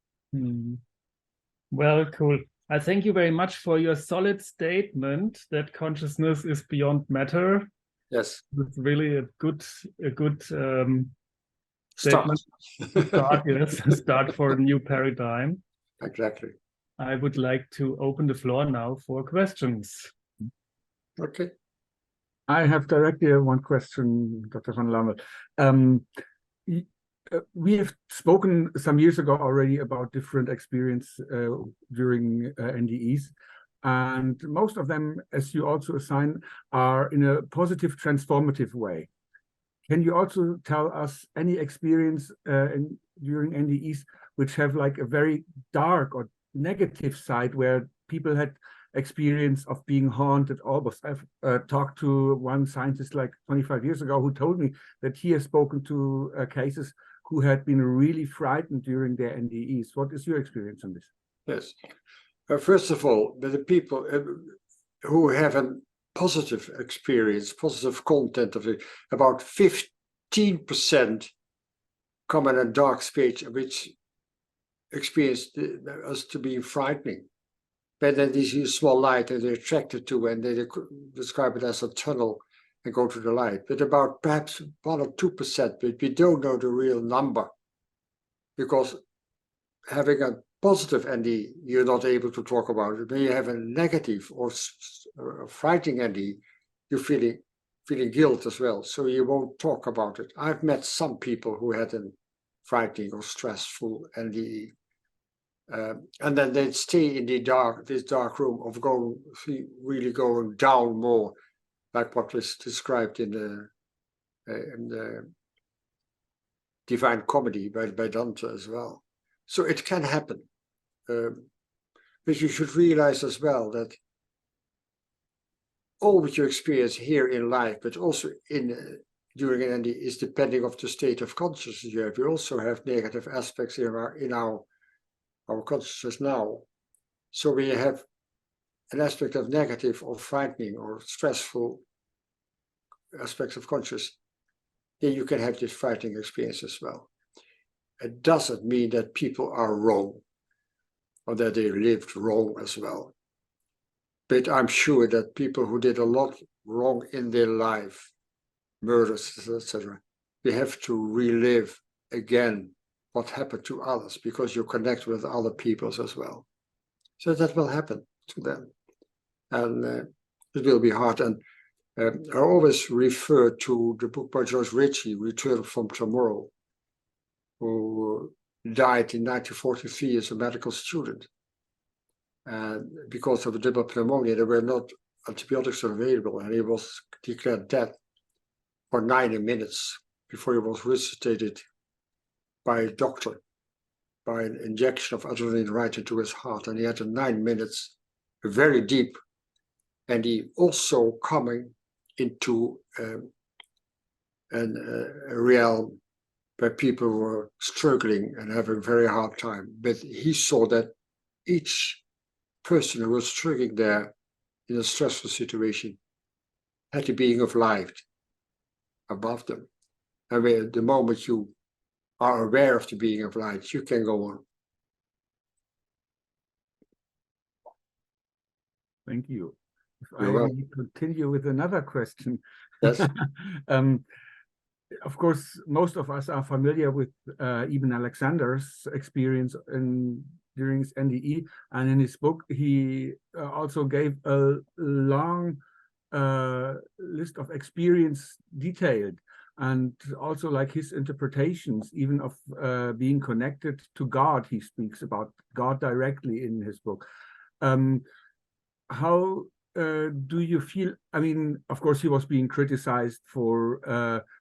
S3: Well, cool. I thank you very much for your solid statement that consciousness is beyond matter.
S2: Yes,
S3: it's really a good
S2: start.
S3: Start for a new paradigm.
S2: Exactly.
S3: I would like to open the floor now for questions.
S2: Okay.
S4: I have directly one question, Dr. van Lommel. We have spoken some years ago already about different experience during NDEs, and most of them, as you also assign, are in a positive transformative way. can you also tell us any experience during NDEs which have like a very dark or negative side where people had experience of being haunted almost? I've talked to one scientist like 25 years ago who told me that he has spoken to cases who had been really frightened during their NDEs. What is your experience on this?
S2: Yes. First of all, the people who have a positive experience, positive content of it, about 15% come in a dark space which experience us to be frightening. But then they see a small light and they're attracted to, and they describe it as a tunnel and go to the light. But about perhaps 1 or 2%, but we don't know the real number, because having a positive ND, you're not able to talk about it. When you have a negative or frightening ND, you're feeling guilt as well, so you won't talk about it. I've met some people who had a frightening or stressful NDE, and then they'd stay in this dark room of really going down more, like what was described in the Divine Comedy by Dante as well. So it can happen, but you should realize as well that all what you experience here in life, but also during an ND, is depending on the state of consciousness you have. We also have negative aspects in our consciousness now. So we have an aspect of negative or frightening or stressful aspects of consciousness, then you can have this frightening experience as well. It doesn't mean that people are wrong or that they lived wrong as well. But I'm sure that people who did a lot wrong in their life, murders, etc., they have to relive again what happened to others, because you connect with other peoples as well. So that will happen to them. And it will be hard. And I always refer to the book by George Ritchie, Return from Tomorrow, who died in 1943 as a medical student. And because of a double pneumonia, there were not antibiotics available, and he was declared dead for 90 minutes before he was resuscitated by a doctor, by an injection of adrenaline right into his heart. And he had 9 minutes, very deep, and he also coming into a realm where people were struggling and having a very hard time. But he saw that each person who was struggling there in a stressful situation had the being of light above them. And where the moment you are aware of the being of light, you can go on.
S4: Thank you. If
S2: You're
S4: I
S2: welcome.
S4: continue with another question.
S2: Yes.
S4: Of course, most of us are familiar with Ibn Alexander's experience during his NDE, and in his book, he also gave a long list of experience detailed, and also like his interpretations, even of being connected to God. He speaks about God directly in his book. How do you feel? I mean, of course, he was being criticized for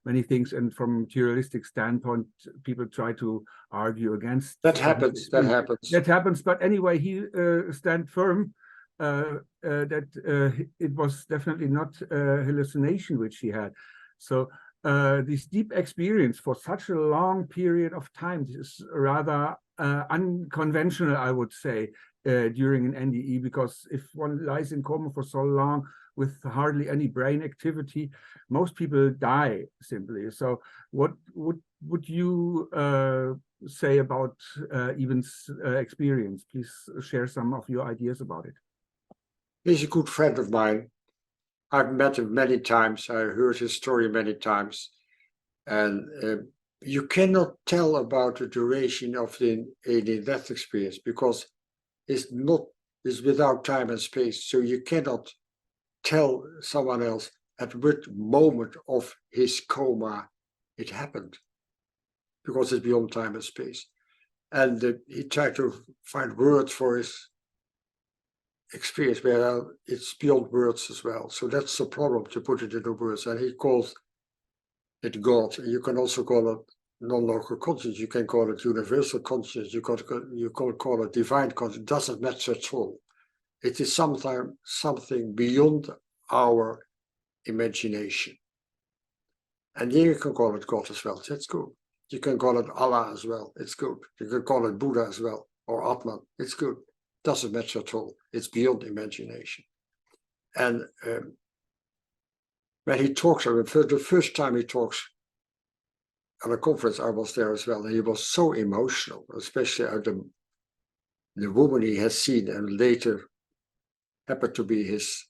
S4: many things, and from a materialistic standpoint, people try to argue against
S2: That happens. That happens.
S4: That happens. But anyway, he stand firm that it was definitely not hallucination which he had. So this deep experience for such a long period of time is rather unconventional, I would say, during an NDE, because if one lies in coma for so long with hardly any brain activity, most people die simply. So what would you say about Ibn's experience? Please share some of your ideas about it.
S2: He's a good friend of mine. I've met him many times. I heard his story many times. And you cannot tell about the duration of the death experience, because it's without time and space. So you cannot tell someone else at what moment of his coma it happened, because it's beyond time and space. And he tried to find words for his experience, but it's beyond words as well. So that's the problem, to put it into words. And he calls it God. You can also call it non-local consciousness. You can call it universal consciousness. You can call it divine consciousness. It doesn't matter at all. It is sometimes something beyond our imagination. And you can call it God as well. That's good. You can call it Allah as well. It's good. You can call it Buddha as well, or Atman. It's good. Doesn't matter at all. It's beyond imagination. And when he talks, for the first time he talks at a conference, I was there as well, and he was so emotional, especially at the woman he has seen and later happened to be his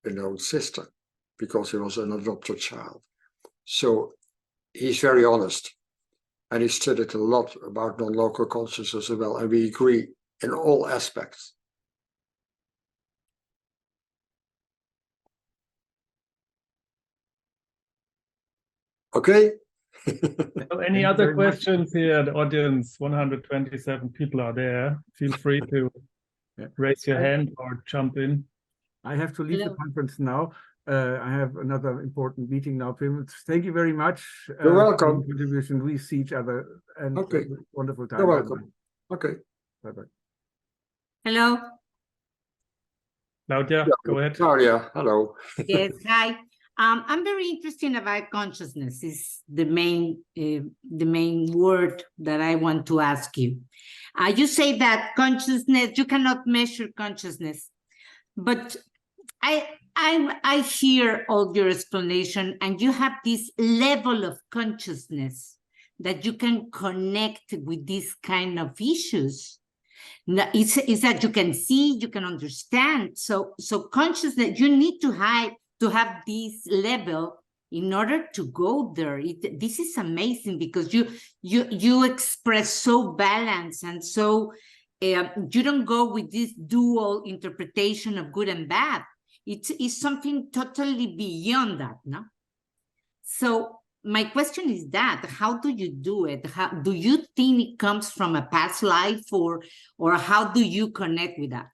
S2: own sister, because he was an adopted child. So he's very honest, and he studied a lot about non-local consciousness as well, and we agree in all aspects. Okay.
S3: So any other questions here? The audience, 127 people are there. Feel free to raise your hand or jump in.
S4: I have to leave the conference now. I have another important meeting now. Thank you very much.
S2: You're welcome.
S4: For your contribution. We see each other, and
S2: Okay.
S4: Wonderful time.
S2: You're welcome. Okay.
S4: Bye-bye.
S5: Hello.
S3: Claudia, go ahead.
S2: Claudia, hello.
S5: Yes, hi. I'm very interested about consciousness. Is the main word that I want to ask you. You say that consciousness, you cannot measure consciousness, but I hear all your explanation, and you have this level of consciousness that you can connect with these kind of issues. It's that you can see, you can understand. So consciousness, you need to have this level in order to go there. This is amazing, because you express so balanced, and so you don't go with this dual interpretation of good and bad. It's something totally beyond that, no? So my question is that, how do you do it? How do you think it comes from a past life, or how do you connect with that?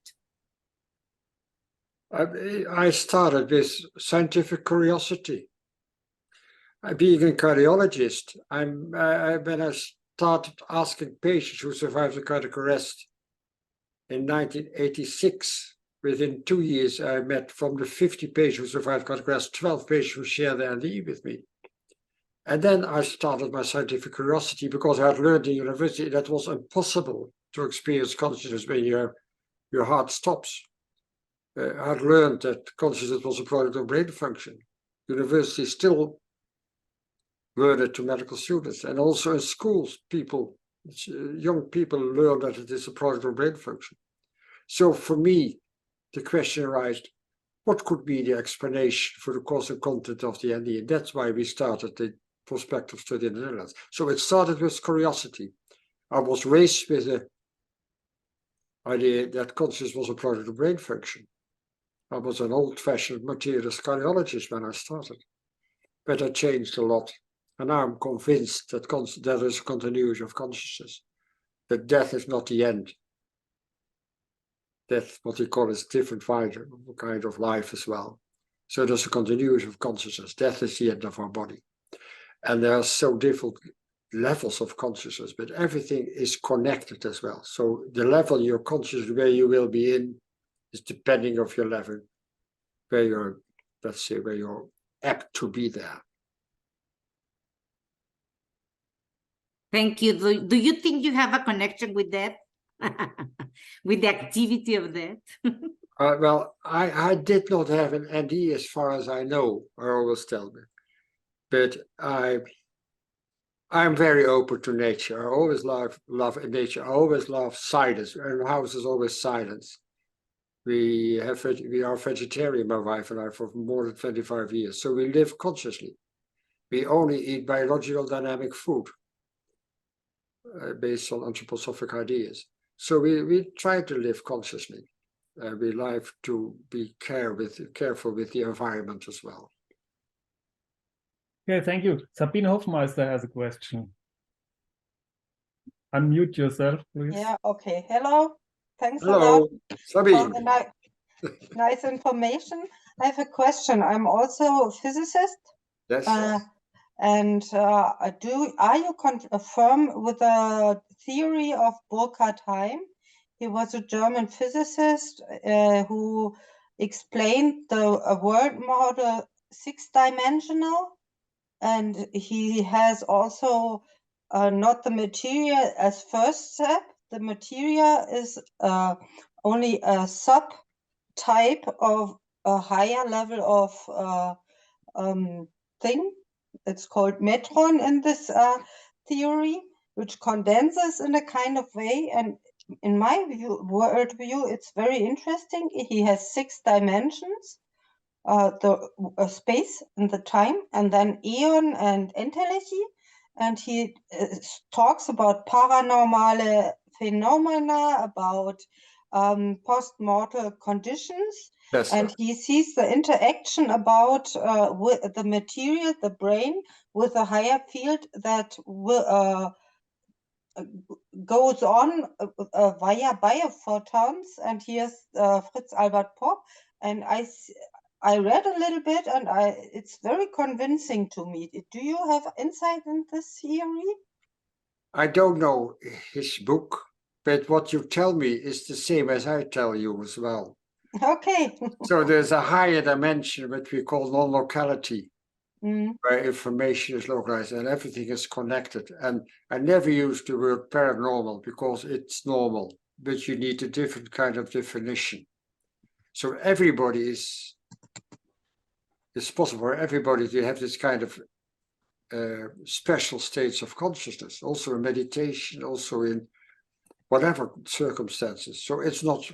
S2: I started with scientific curiosity. Being a cardiologist, when I started asking patients who survived a cardiac arrest in 1986, within 2 years, I met from the 50 patients who survived cardiac arrest, 12 patients who shared their NDE with me. And then I started my scientific curiosity, because I had learned in university that it was impossible to experience consciousness when your heart stops. I had learned that consciousness was a product of brain function. University still learn it to medical students, and also in schools, young people learn that it is a product of brain function. So for me, the question arises, what could be the explanation for the cause and content of the NDE? That's why we started the prospective study in the Netherlands. So it started with curiosity. I was raised with the idea that consciousness was a product of brain function. I was an old-fashioned materialist cardiologist when I started, but I changed a lot. And now I'm convinced that there is a continuity of consciousness, that death is not the end. Death, what we call, is a different kind of life as well. So there's a continuity of consciousness. Death is the end of our body. And there are so different levels of consciousness, but everything is connected as well. So the level you're conscious where you will be in is depending of your level, where you're, let's say, where you're apt to be there.
S5: Thank you. Do you think you have a connection with that? With the activity of that?
S2: Well, I did not have an NDE as far as I know, I always tell me. But I'm very open to nature. I always love nature. I always love silence. Our house is always silence. We are vegetarian, my wife and I, for more than 25 years. So we live consciously. We only eat biological dynamic food based on anthroposophic ideas. So we try to live consciously. We like to be careful with the environment as well.
S3: Okay, thank you. Sabine Hofmeister has a question. Unmute yourself, please.
S6: Yeah, okay. Hello. Thanks a
S2: Hello,
S6: lot
S2: Sabine.
S6: for the nice information. I have a question. I'm also a physicist.
S2: Yes.
S6: And are you confirm with the theory of Burkhard Heim? He was a German physicist who explained the world model 6-dimensional, and he has also not the material as first step. The material is only a subtype of a higher level of thing. It's called metron in this theory, which condenses in a kind of way. And in my world view, it's very interesting. He has 6 dimensions, the space and the time, and then eon and entelechy. And he talks about paranormal phenomena, about post-mortal conditions.
S2: Yes.
S6: And he sees the interaction about with the material, the brain, with a higher field that goes on via biophotons. And here's Fritz Albert Popp. And I read a little bit, and it's very convincing to me. Do you have insight in this theory?
S2: I don't know his book, but what you tell me is the same as I tell you as well.
S6: Okay.
S2: So there's a higher dimension, which we call non-locality, where information is localized and everything is connected. And I never use the word paranormal because it's normal, but you need a different kind of definition. So everybody is, it's possible for everybody to have this kind of special states of consciousness, also in meditation, also in whatever circumstances. So it's not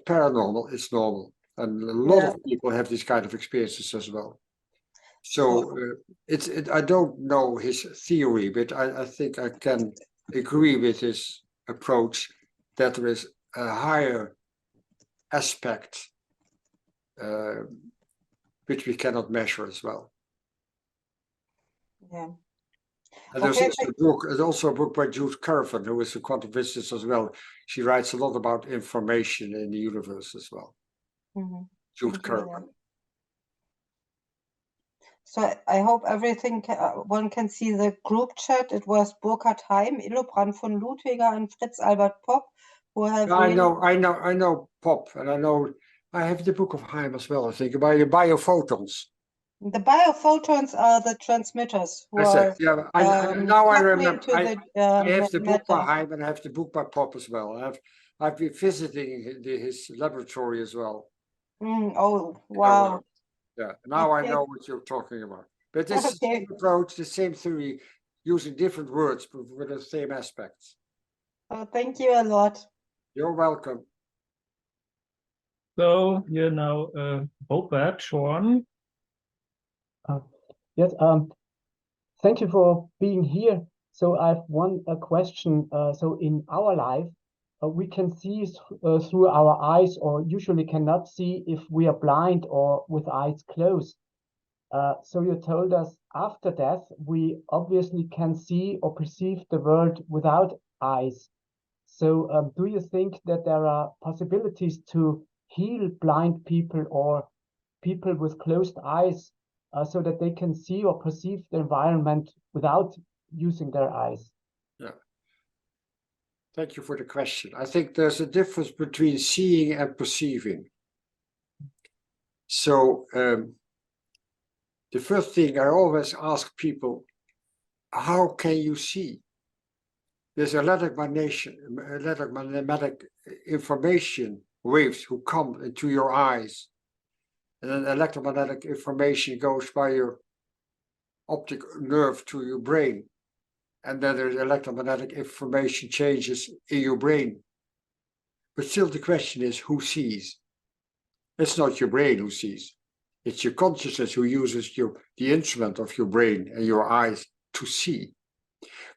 S2: paranormal, it's normal. And a lot of people have these kind of experiences as well. So I don't know his theory, but I think I can agree with his approach that there is a higher aspect which we cannot measure as well.
S6: Yeah.
S2: And there's also a book by Jude Curran, who is a quantum physicist as well. She writes a lot about information in the universe as well. Jude Curran.
S6: So I hope everything, one can see the group chat. It was Burkhard Heim, Illobrand von Ludwiger, and Fritz Albert Popp, who have.
S2: Yeah, I know Popp, and I have the book of Heim as well. I think about the biophotons.
S6: The biophotons are the transmitters.
S2: I remember. I have the book by
S6: matter.
S2: Heim and I have the book by Popp as well. I've been visiting his laboratory as well.
S6: Oh wow!
S2: Yeah, now I know what you're talking about. But this is the same approach, the same theory, using different words but with the same aspects.
S6: Oh, thank you a lot.
S2: You're welcome.
S3: So you're now Robert Schorn.
S7: Yes, thank you for being here. So I have one question. So in our life, we can see through our eyes, or usually cannot see if we are blind or with eyes closed. So you told us after death, we obviously can see or perceive the world without eyes. So do you think that there are possibilities to heal blind people or people with closed eyes so that they can see or perceive the environment without using their eyes?
S2: Yeah. Thank you for the question. I think there's a difference between seeing and perceiving. So the first thing I always ask people, how can you see? There's electromagnetic information waves who come into your eyes. And then electromagnetic information goes by your optic nerve to your brain. And then there's electromagnetic information changes in your brain. But still the question is, who sees? It's not your brain who sees. It's your consciousness who uses the instrument of your brain and your eyes to see.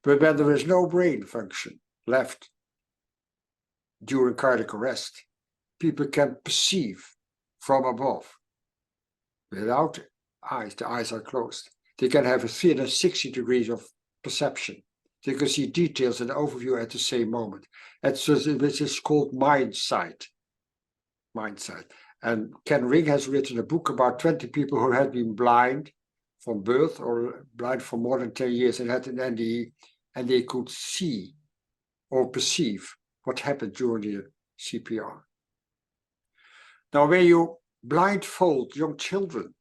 S2: But when there is no brain function left during cardiac arrest, people can perceive from above. Without eyes, the eyes are closed. They can have a 360 degrees of perception. They can see details and overview at the same moment. Which is called mind sight. Mind sight. And Ken Ring has written a book about 20 people who had been blind from birth or blind for more than 10 years and had an NDE, and they could see or perceive what happened during the CPR. Now, when you blindfold young children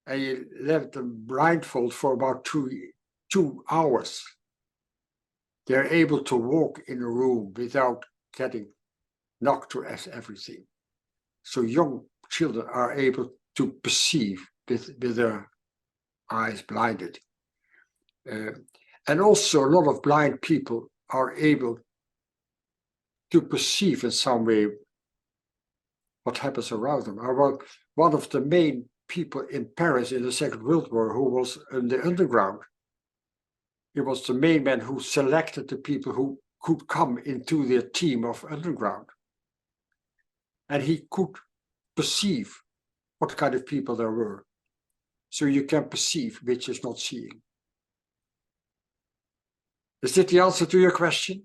S2: and you let them blindfold for about two hours, they're able to walk in a room without getting knocked to everything. So young children are able to perceive with their eyes blinded. And also a lot of blind people are able to perceive in some way what happens around them. One of the main people in Paris in the Second World War who was in the underground, he was the main man who selected the people who could come into their team of underground. And he could perceive what kind of people there were. So you can perceive which is not seeing. Is that the answer to your question?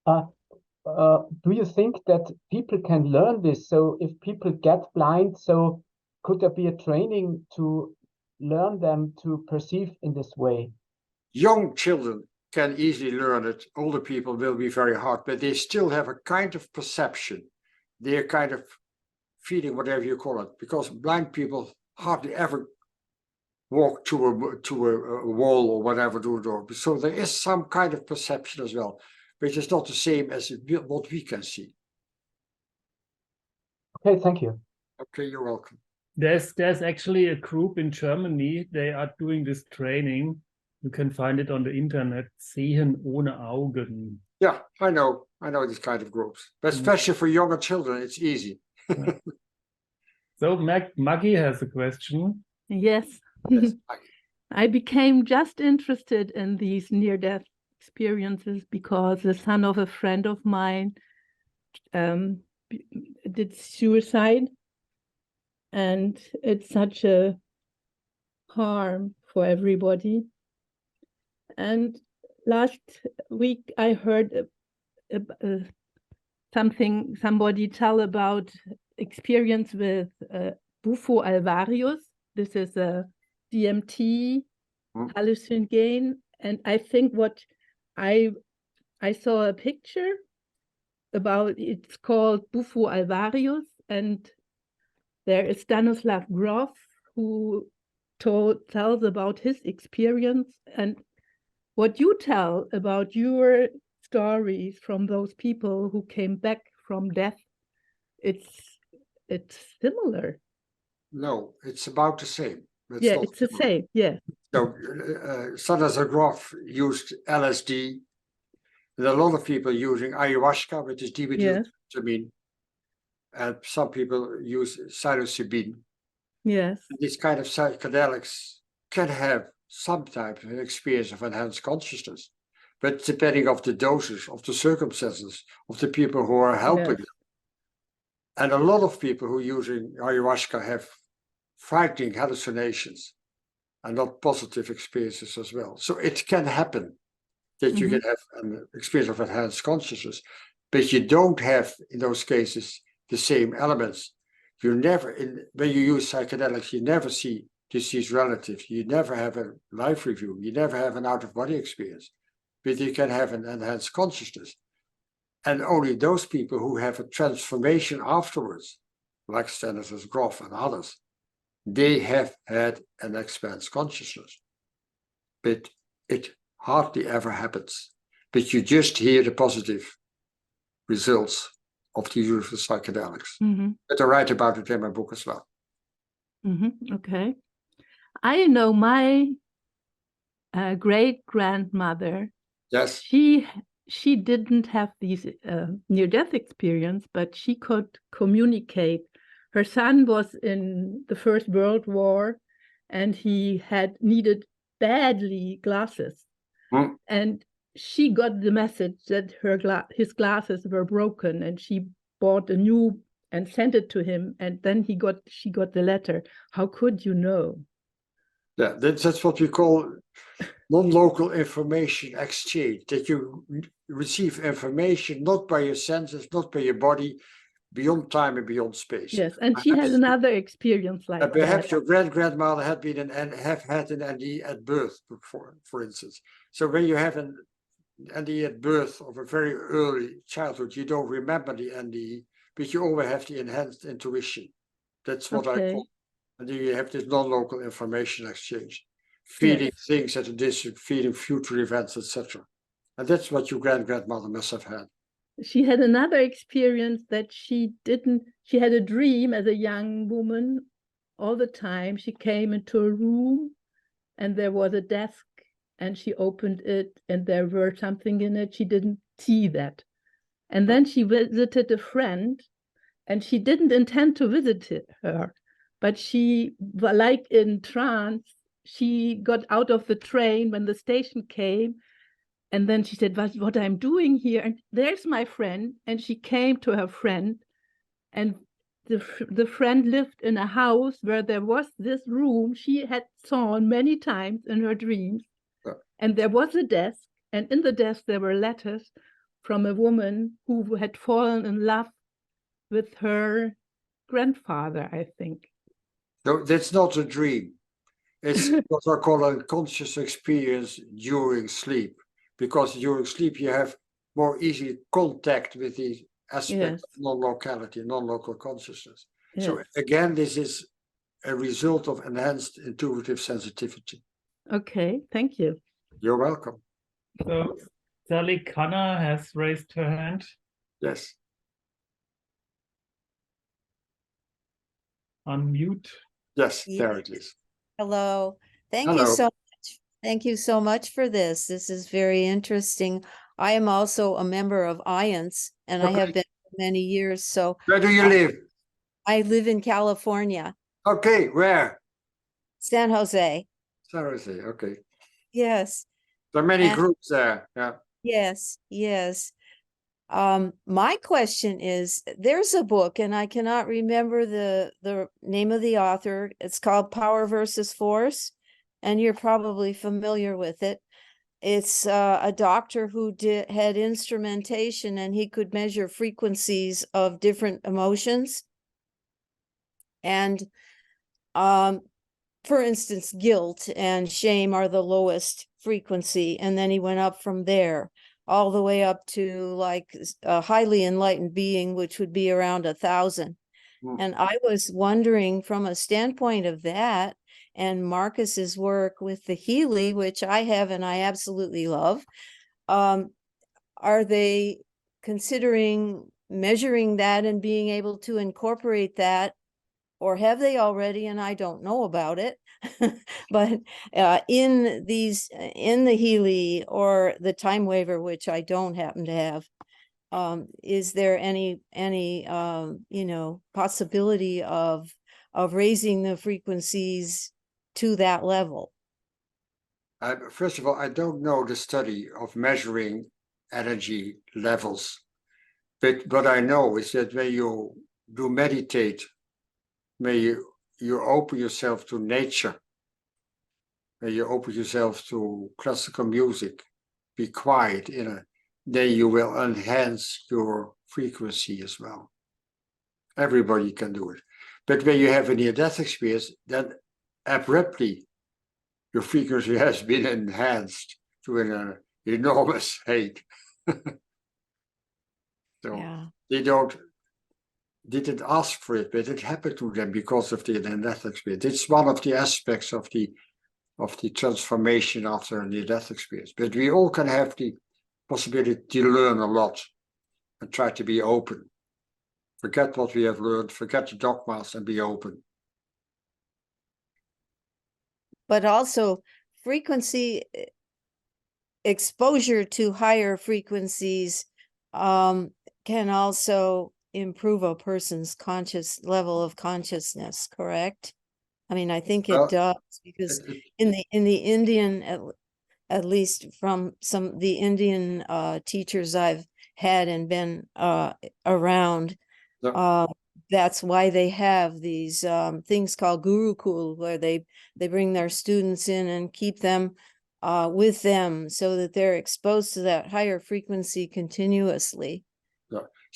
S7: Do you think that people can learn this? So if people get blind, so could there be a training to learn them to perceive in this way?
S2: Young children can easily learn it. Older people will be very hard, but they still have a kind of perception. They're kind of feeling, whatever you call it, because blind people hardly ever walk to a wall or whatever to a door. So there is some kind of perception as well, which is not the same as what we can see.
S7: Okay, thank you.
S2: Okay, you're welcome.
S3: There's actually a group in Germany. They are doing this training. You can find it on the internet. Sehen ohne Augen.
S2: Yeah, I know these kind of groups, but especially for younger children, it's easy.
S3: So Maggie has a question.
S8: Yes.
S2: Yes,
S8: I became just interested in these near-death experiences because the son of a friend of mine did suicide, and it's such a harm for everybody. And last week I heard somebody tell about experience with Bufo alvarius. This is a DMT hallucinogen, and I think what I saw a picture about, it's called Bufo alvarius, and there is Stanislav Grof who tells about his experience, and what you tell about your stories from those people who came back from death, it's similar.
S2: No, it's about the same.
S8: It's the same. Yeah.
S2: So Stanislav Grof used LSD, and a lot of people using ayahuasca, which is dibutyltryptamine, and some people use psilocybin.
S8: Yes.
S2: These kind of psychedelics can have sometimes an experience of enhanced consciousness, but depending on the doses, of the circumstances, of the people who are helping them. And a lot of people who are using ayahuasca have frightening hallucinations and not positive experiences as well. So it can happen that you can have an experience of enhanced consciousness, but you don't have, in those cases, the same elements. You never, when you use psychedelics, you never see deceased relatives. You never have a life review. You never have an out-of-body experience, but you can have an enhanced consciousness. And only those people who have a transformation afterwards, like Stanislav Grof and others, they have had an expanded consciousness. But it hardly ever happens. But you just hear the positive results of the use of psychedelics. But I write about it in my book as well.
S8: Okay. I know my great-grandmother.
S2: Yes.
S8: She didn't have these near-death experience, but she could communicate. Her son was in the First World War, and he needed badly glasses. And she got the message that his glasses were broken, and she bought a new and sent it to him. And then she got the letter. How could you know?
S2: Yeah, that's what we call non-local information exchange, that you receive information not by your senses, not by your body, beyond time and beyond space.
S8: Yes, and she had another experience like
S2: perhaps
S8: that.
S2: your great-grandmother had been and have had an NDE at birth, for instance. So when you have an NDE at birth of a very early childhood, you don't remember the NDE, but you always have the enhanced intuition. That's what I call. And then you have this non-local information exchange, feeding things at a distance, feeding future events, etc. And that's what your great-grandmother must have had.
S8: She had another experience that she had a dream as a young woman all the time. She came into a room and there was a desk and she opened it and there were something in it. She didn't see that. And then she visited a friend and she didn't intend to visit her, but she, like in trance, she got out of the train when the station came. And then she said, what I'm doing here, and there's my friend. And she came to her friend, and the friend lived in a house where there was this room she had seen many times in her dreams. And there was a desk, and in the desk there were letters from a woman who had fallen in love with her grandfather, I think.
S2: No, that's not a dream. It's what I call a conscious experience during sleep. Because during sleep you have more easy contact with the aspect of non-locality, non-local consciousness. So again, this is a result of enhanced intuitive sensitivity.
S8: Okay, thank you.
S2: You're welcome.
S3: So Sally Kanna has raised her hand.
S2: Yes.
S3: Unmute.
S2: Yes, there it is.
S9: Hello. Thank
S2: Hello.
S9: you so much. Thank you so much for this. This is very interesting. I am also a member of IONS, and I have been for many years. So
S2: where do you live?
S9: I live in California.
S2: Okay, where?
S9: San Jose.
S2: San Jose, okay.
S9: Yes.
S2: There are many groups there. Yeah.
S9: Yes, yes. My question is, there's a book, and I cannot remember the name of the author. It's called Power versus Force, and you're probably familiar with it. It's a doctor who had instrumentation, and he could measure frequencies of different emotions. And for instance, guilt and shame are the lowest frequency, and then he went up from there all the way up to like a highly enlightened being, which would be around 1,000. And I was wondering, from a standpoint of that and Marcus's work with the Healy, which I have and I absolutely love, are they considering measuring that and being able to incorporate that, or have they already and I don't know about it? But in the Healy or the Time Waver, which I don't happen to have, is there any possibility of raising the frequencies to that level?
S2: First of all, I don't know the study of measuring energy levels, but what I know is that when you do meditate, when you open yourself to nature, when you open yourself to classical music, be quiet then you will enhance your frequency as well. Everybody can do it. But when you have a near-death experience, then abruptly your frequency has been enhanced to an enormous height. So they didn't ask for it, but it happened to them because of the near-death experience. It's one of the aspects of the transformation after a near-death experience. But we all can have the possibility to learn a lot and try to be open. Forget what we have learned, forget the dogmas, and be open.
S9: But also frequency exposure to higher frequencies can also improve a person's level of consciousness, correct? I mean, I think it does, because in the Indian, at least from the Indian teachers I've had and been around, that's why they have these things called Gurukul, where they bring their students in and keep them with them so that they're exposed to that higher frequency continuously.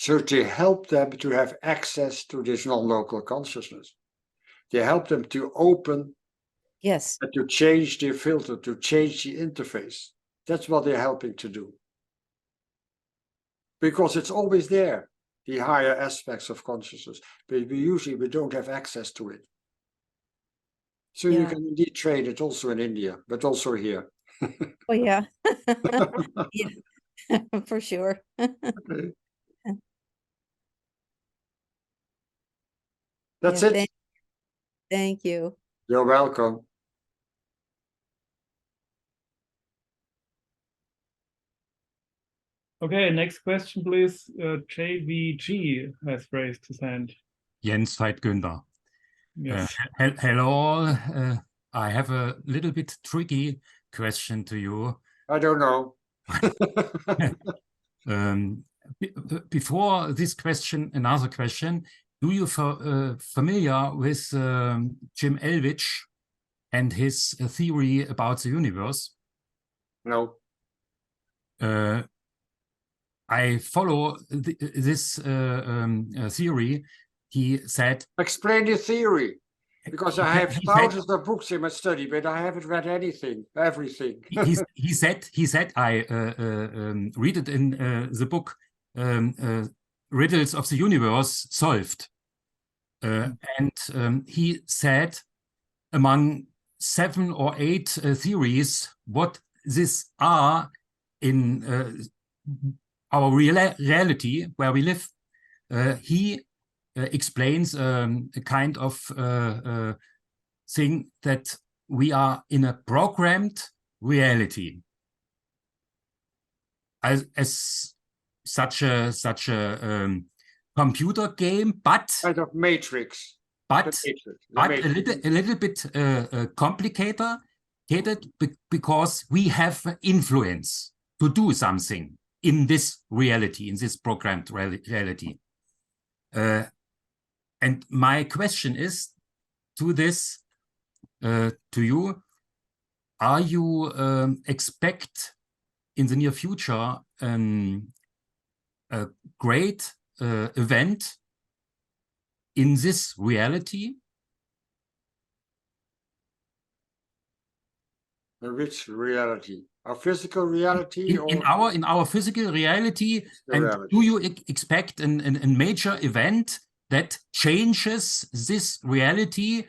S2: So they help them to have access to this non-local consciousness. They help them to open,
S9: Yes.
S2: and to change their filter, to change the interface. That's what they're helping to do. Because it's always there, the higher aspects of consciousness, but we don't have access to it. So you can indeed train it also in India, but also here.
S9: Oh, yeah. Yeah, for sure.
S2: Okay. That's
S9: Yeah,
S2: it.
S9: Thank you.
S2: You're welcome.
S3: Okay, next question, please. JVG has raised his hand.
S10: Jens Veit-Günther.
S3: Yes.
S10: Hello all. I have a little bit tricky question to you.
S2: I don't know.
S10: Before this question, another question. Do you familiar with Jim Elwich and his theory about the universe?
S2: No.
S10: I follow this theory. He said,
S2: explain the theory, because I have thousands of books in my study, but I haven't read everything.
S10: he said, I read it in the book Riddles of the Universe Solved. And he said, among 7 or 8 theories, what these are in our reality where we live, he explains a kind of thing that we are in a programmed reality, as such a computer game, but
S2: kind of matrix.
S10: But a little bit complicated because we have influence to do something in this reality, in this programmed reality. And my question is to this, to you, are you expect in the near future a great event in this reality?
S2: Which reality? Our physical reality?
S10: In our physical reality, and
S2: reality.
S10: do you expect a major event that changes this reality,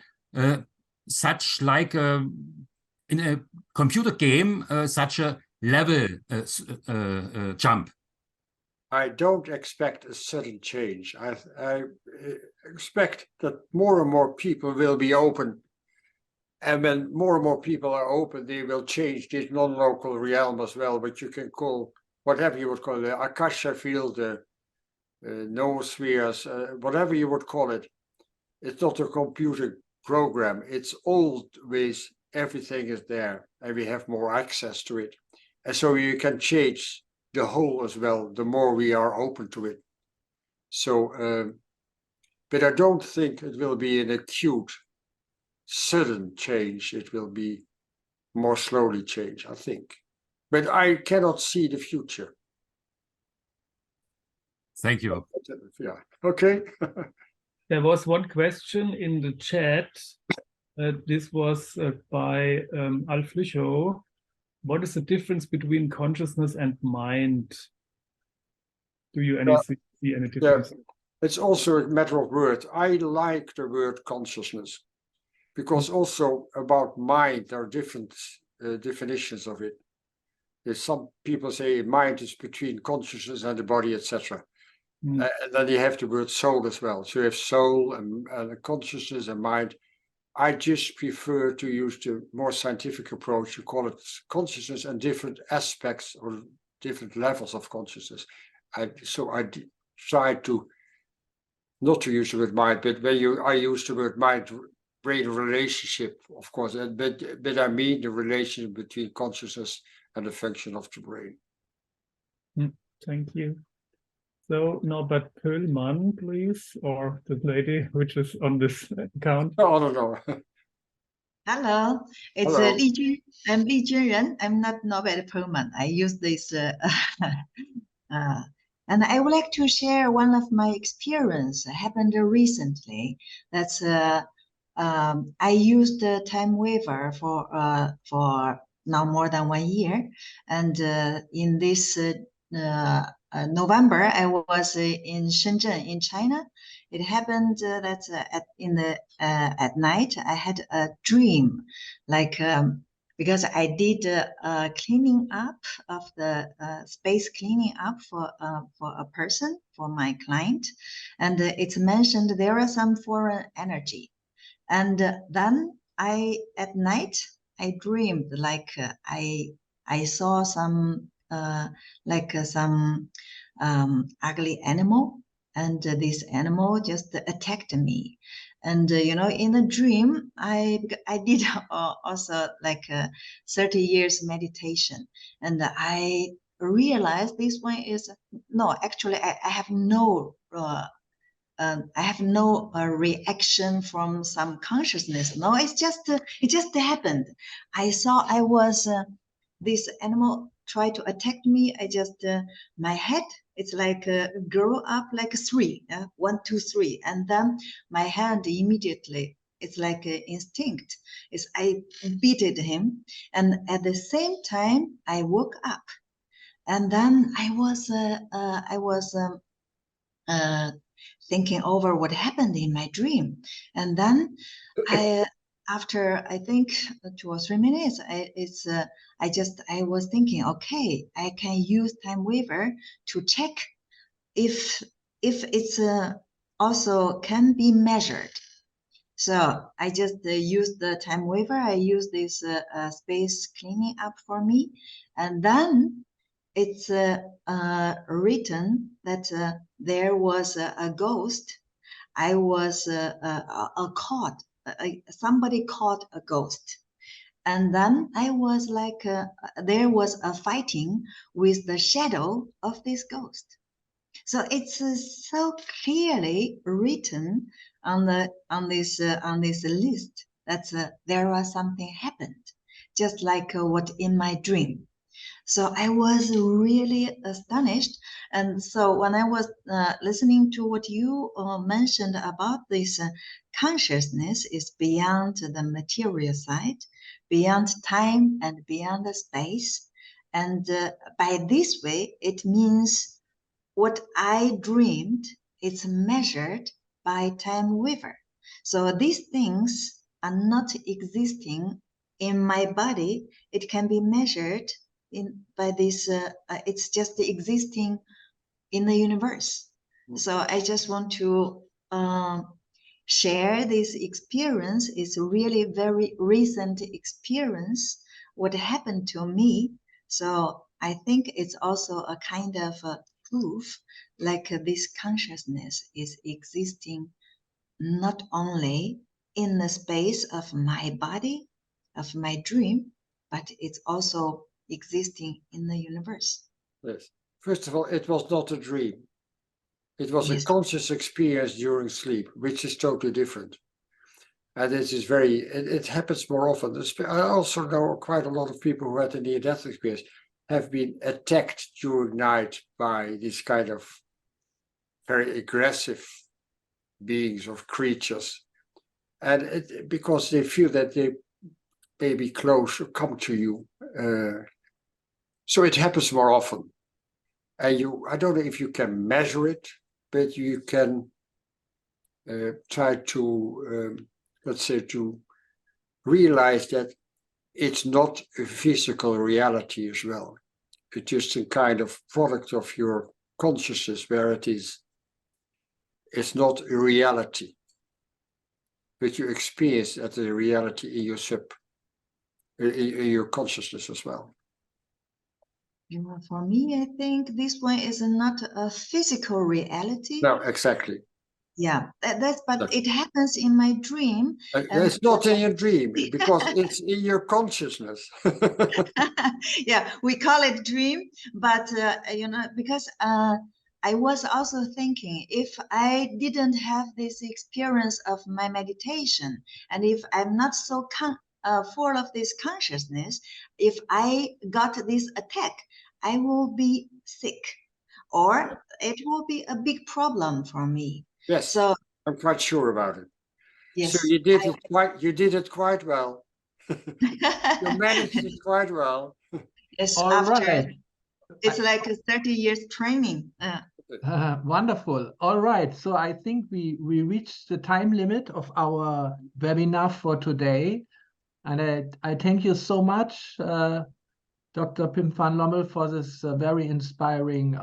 S10: such like in a computer game, such a level jump?
S2: I don't expect a sudden change. I expect that more and more people will be open. And when more and more people are open, they will change this non-local realm as well, which you can call whatever you would call the Akasha field, the noospheres, whatever you would call it. It's not a computer program. It's always, everything is there, and we have more access to it. And so you can change the whole as well, the more we are open to it. So, but I don't think it will be an acute, sudden change. It will be more slowly change, I think. But I cannot see the future.
S10: Thank you.
S2: Yeah, okay.
S3: There was one question in the chat. This was by Alf Lüchow. What is the difference between consciousness and mind? Do you see any difference?
S2: Yeah, it's also a matter of word. I like the word consciousness, because also about mind, there are different definitions of it. There's some people say mind is between consciousness and the body, etc. And then you have the word soul as well. So you have soul and consciousness and mind. I just prefer to use the more scientific approach to call it consciousness and different aspects or different levels of consciousness. So I try to not to use the word mind, but when I use the word mind-brain relationship, of course, but I mean the relationship between consciousness and the function of the brain.
S3: Thank you. So Norbert Pöllmann, please, or the lady which is on this account.
S2: No, no.
S11: Hello, it's
S2: Hello.
S11: Li Jun. I'm Li Junren. I'm not Norbert Pöllmann. I use this And I would like to share one of my experience happened recently. That's I used the time waiver for now more than 1 year, and in this November I was in Shenzhen in China. It happened that at night I had a dream, like because I did cleaning up of the space cleaning up for a person, for my client, and it's mentioned there are some foreign energy. And then at night, I dreamed like I saw some some ugly animal, and this animal just attacked me. And in a dream, I did also like 30 years meditation, and I realized this one is no. Actually, I have no. I have no reaction from some consciousness. No, it just happened. I saw I was this animal try to attack me. I just my head. It's like grow up like 3, 1, 2, 3, and then my hand immediately. It's like instinct. It's I beated him, and at the same time I woke up, and then I was thinking over what happened in my dream. And then after I think 2 or 3 minutes, I was thinking, okay, I can use time waiver to check if it's also can be measured. So I just used the time waiver. I used this space cleaning up for me, and then it's written that there was a ghost. I was caught. Somebody caught a ghost, and then I was like, there was a fighting with the shadow of this ghost. So it's so clearly written on this list that there was something happened, just like what in my dream. So I was really astonished. And so when I was listening to what you mentioned about this consciousness is beyond the material side, beyond time and beyond the space. And by this way, it means what I dreamed, it's measured by time waiver. So these things are not existing in my body. It can be measured by this, it's just existing in the universe. So I just want to share this experience. It's really very recent experience, what happened to me. So I think it's also a kind of proof, like this consciousness is existing not only in the space of my body, of my dream, but it's also existing in the universe.
S2: Yes. First of all, it was not a dream. It was a conscious experience during sleep, which is totally different. And this is it happens more often. I also know quite a lot of people who had a near-death experience have been attacked during night by this kind of very aggressive beings or creatures. And because they feel that they may be close or come to you. So it happens more often. And I don't know if you can measure it, but you can try to, let's say, to realize that it's not a physical reality as well. It's just a kind of product of your consciousness where it's not a reality, but you experience that a reality in your consciousness as well.
S11: For me, I think this one is not a physical reality.
S2: No, exactly.
S11: Yeah, but it happens in my dream.
S2: It's not in your dream because it's in your consciousness.
S11: Yeah, we call it dream, but because I was also thinking, if I didn't have this experience of my meditation, and if I'm not so full of this consciousness, if I got this attack, I will be sick. or it will be a big problem for me.
S2: Yes,
S11: So
S2: I'm quite sure about it.
S11: yes,
S2: So you did it quite well. You managed it quite well.
S11: yes,
S1: All
S11: after
S1: right.
S11: it's like a 30 years training.
S1: Wonderful. All right. So I think we reached the time limit of our webinar for today. And I thank you so much, Dr. Pim van Lommel, for this very inspiring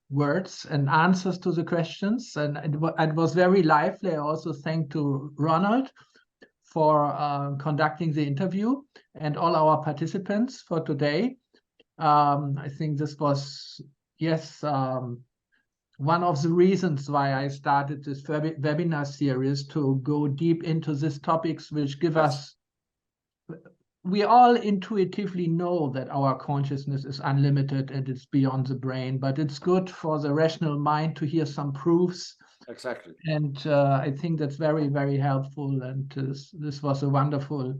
S1: words and answers to the questions. And it was very lively. I also thank to Ronald for conducting the interview and all our participants for today. I think this was, yes, one of the reasons why I started this webinar series, to go deep into these topics, which give us, we all intuitively know that our consciousness is unlimited and it's beyond the brain, but it's good for the rational mind to hear some proofs.
S2: Exactly.
S1: And I think that's very, very helpful. And this was a wonderful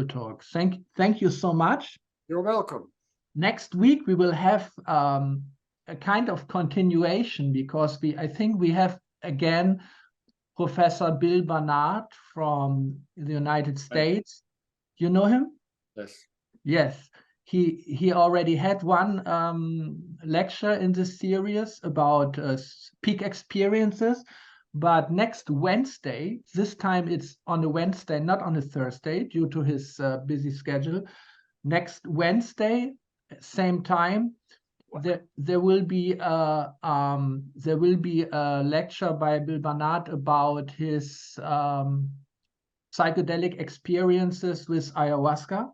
S1: talk. Thank you so much.
S2: You're welcome.
S1: Next week we will have a kind of continuation, because I think we have again Professor Bill Barnard from the United States. You know him?
S2: Yes.
S1: Yes. He already had one lecture in this series about peak experiences. But next Wednesday, this time it's on a Wednesday, not on a Thursday, due to his busy schedule. Next Wednesday, same time, there will be a lecture by Bill Barnard about his psychedelic experiences with ayahuasca,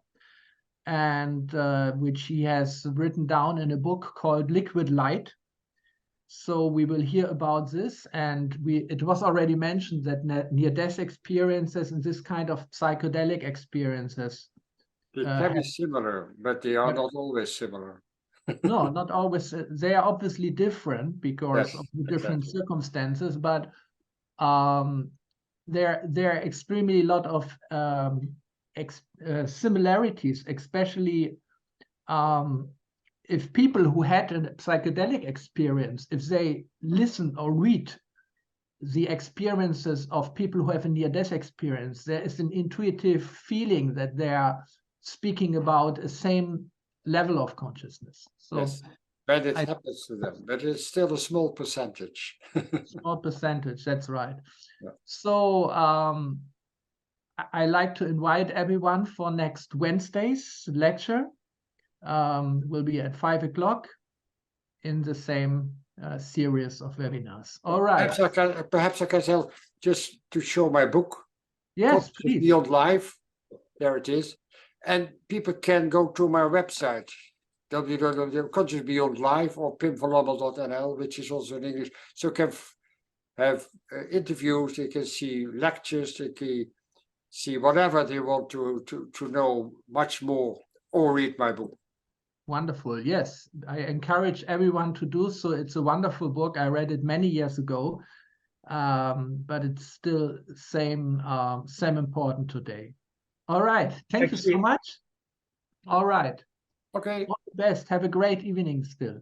S1: and which he has written down in a book called Liquid Light. So we will hear about this, and it was already mentioned that near-death experiences and this kind of psychedelic experiences
S2: They can be similar, but they are not always similar.
S1: No, not always. They are obviously different because of the different circumstances, but there are extremely lot of similarities, especially if people who had a psychedelic experience, if they listen or read the experiences of people who have a near-death experience, there is an intuitive feeling that they are speaking about the same level of consciousness. So
S2: yes, but it happens to them, but it's still a small percentage.
S1: Small percentage, that's right.
S2: Yeah.
S1: So I like to invite everyone for next Wednesday's lecture. Will be at 5 o'clock in the same series of webinars. All right.
S2: Perhaps I can tell, just to show my book.
S1: Yes, please.
S2: Beyond Life. There it is. And people can go to my website, www.consciousbeyondlife, or pimvanlommel.nl, which is also in English. So can have interviews, they can see lectures, they can see whatever they want to know much more, or read my book.
S1: Wonderful. Yes, I encourage everyone to do so. It's a wonderful book. I read it many years ago, but it's still same important today. All right. Thank you so much. All right.
S2: Okay.
S1: All the best. Have a great evening still.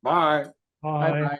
S2: Bye.
S3: Bye.
S1: Bye-bye.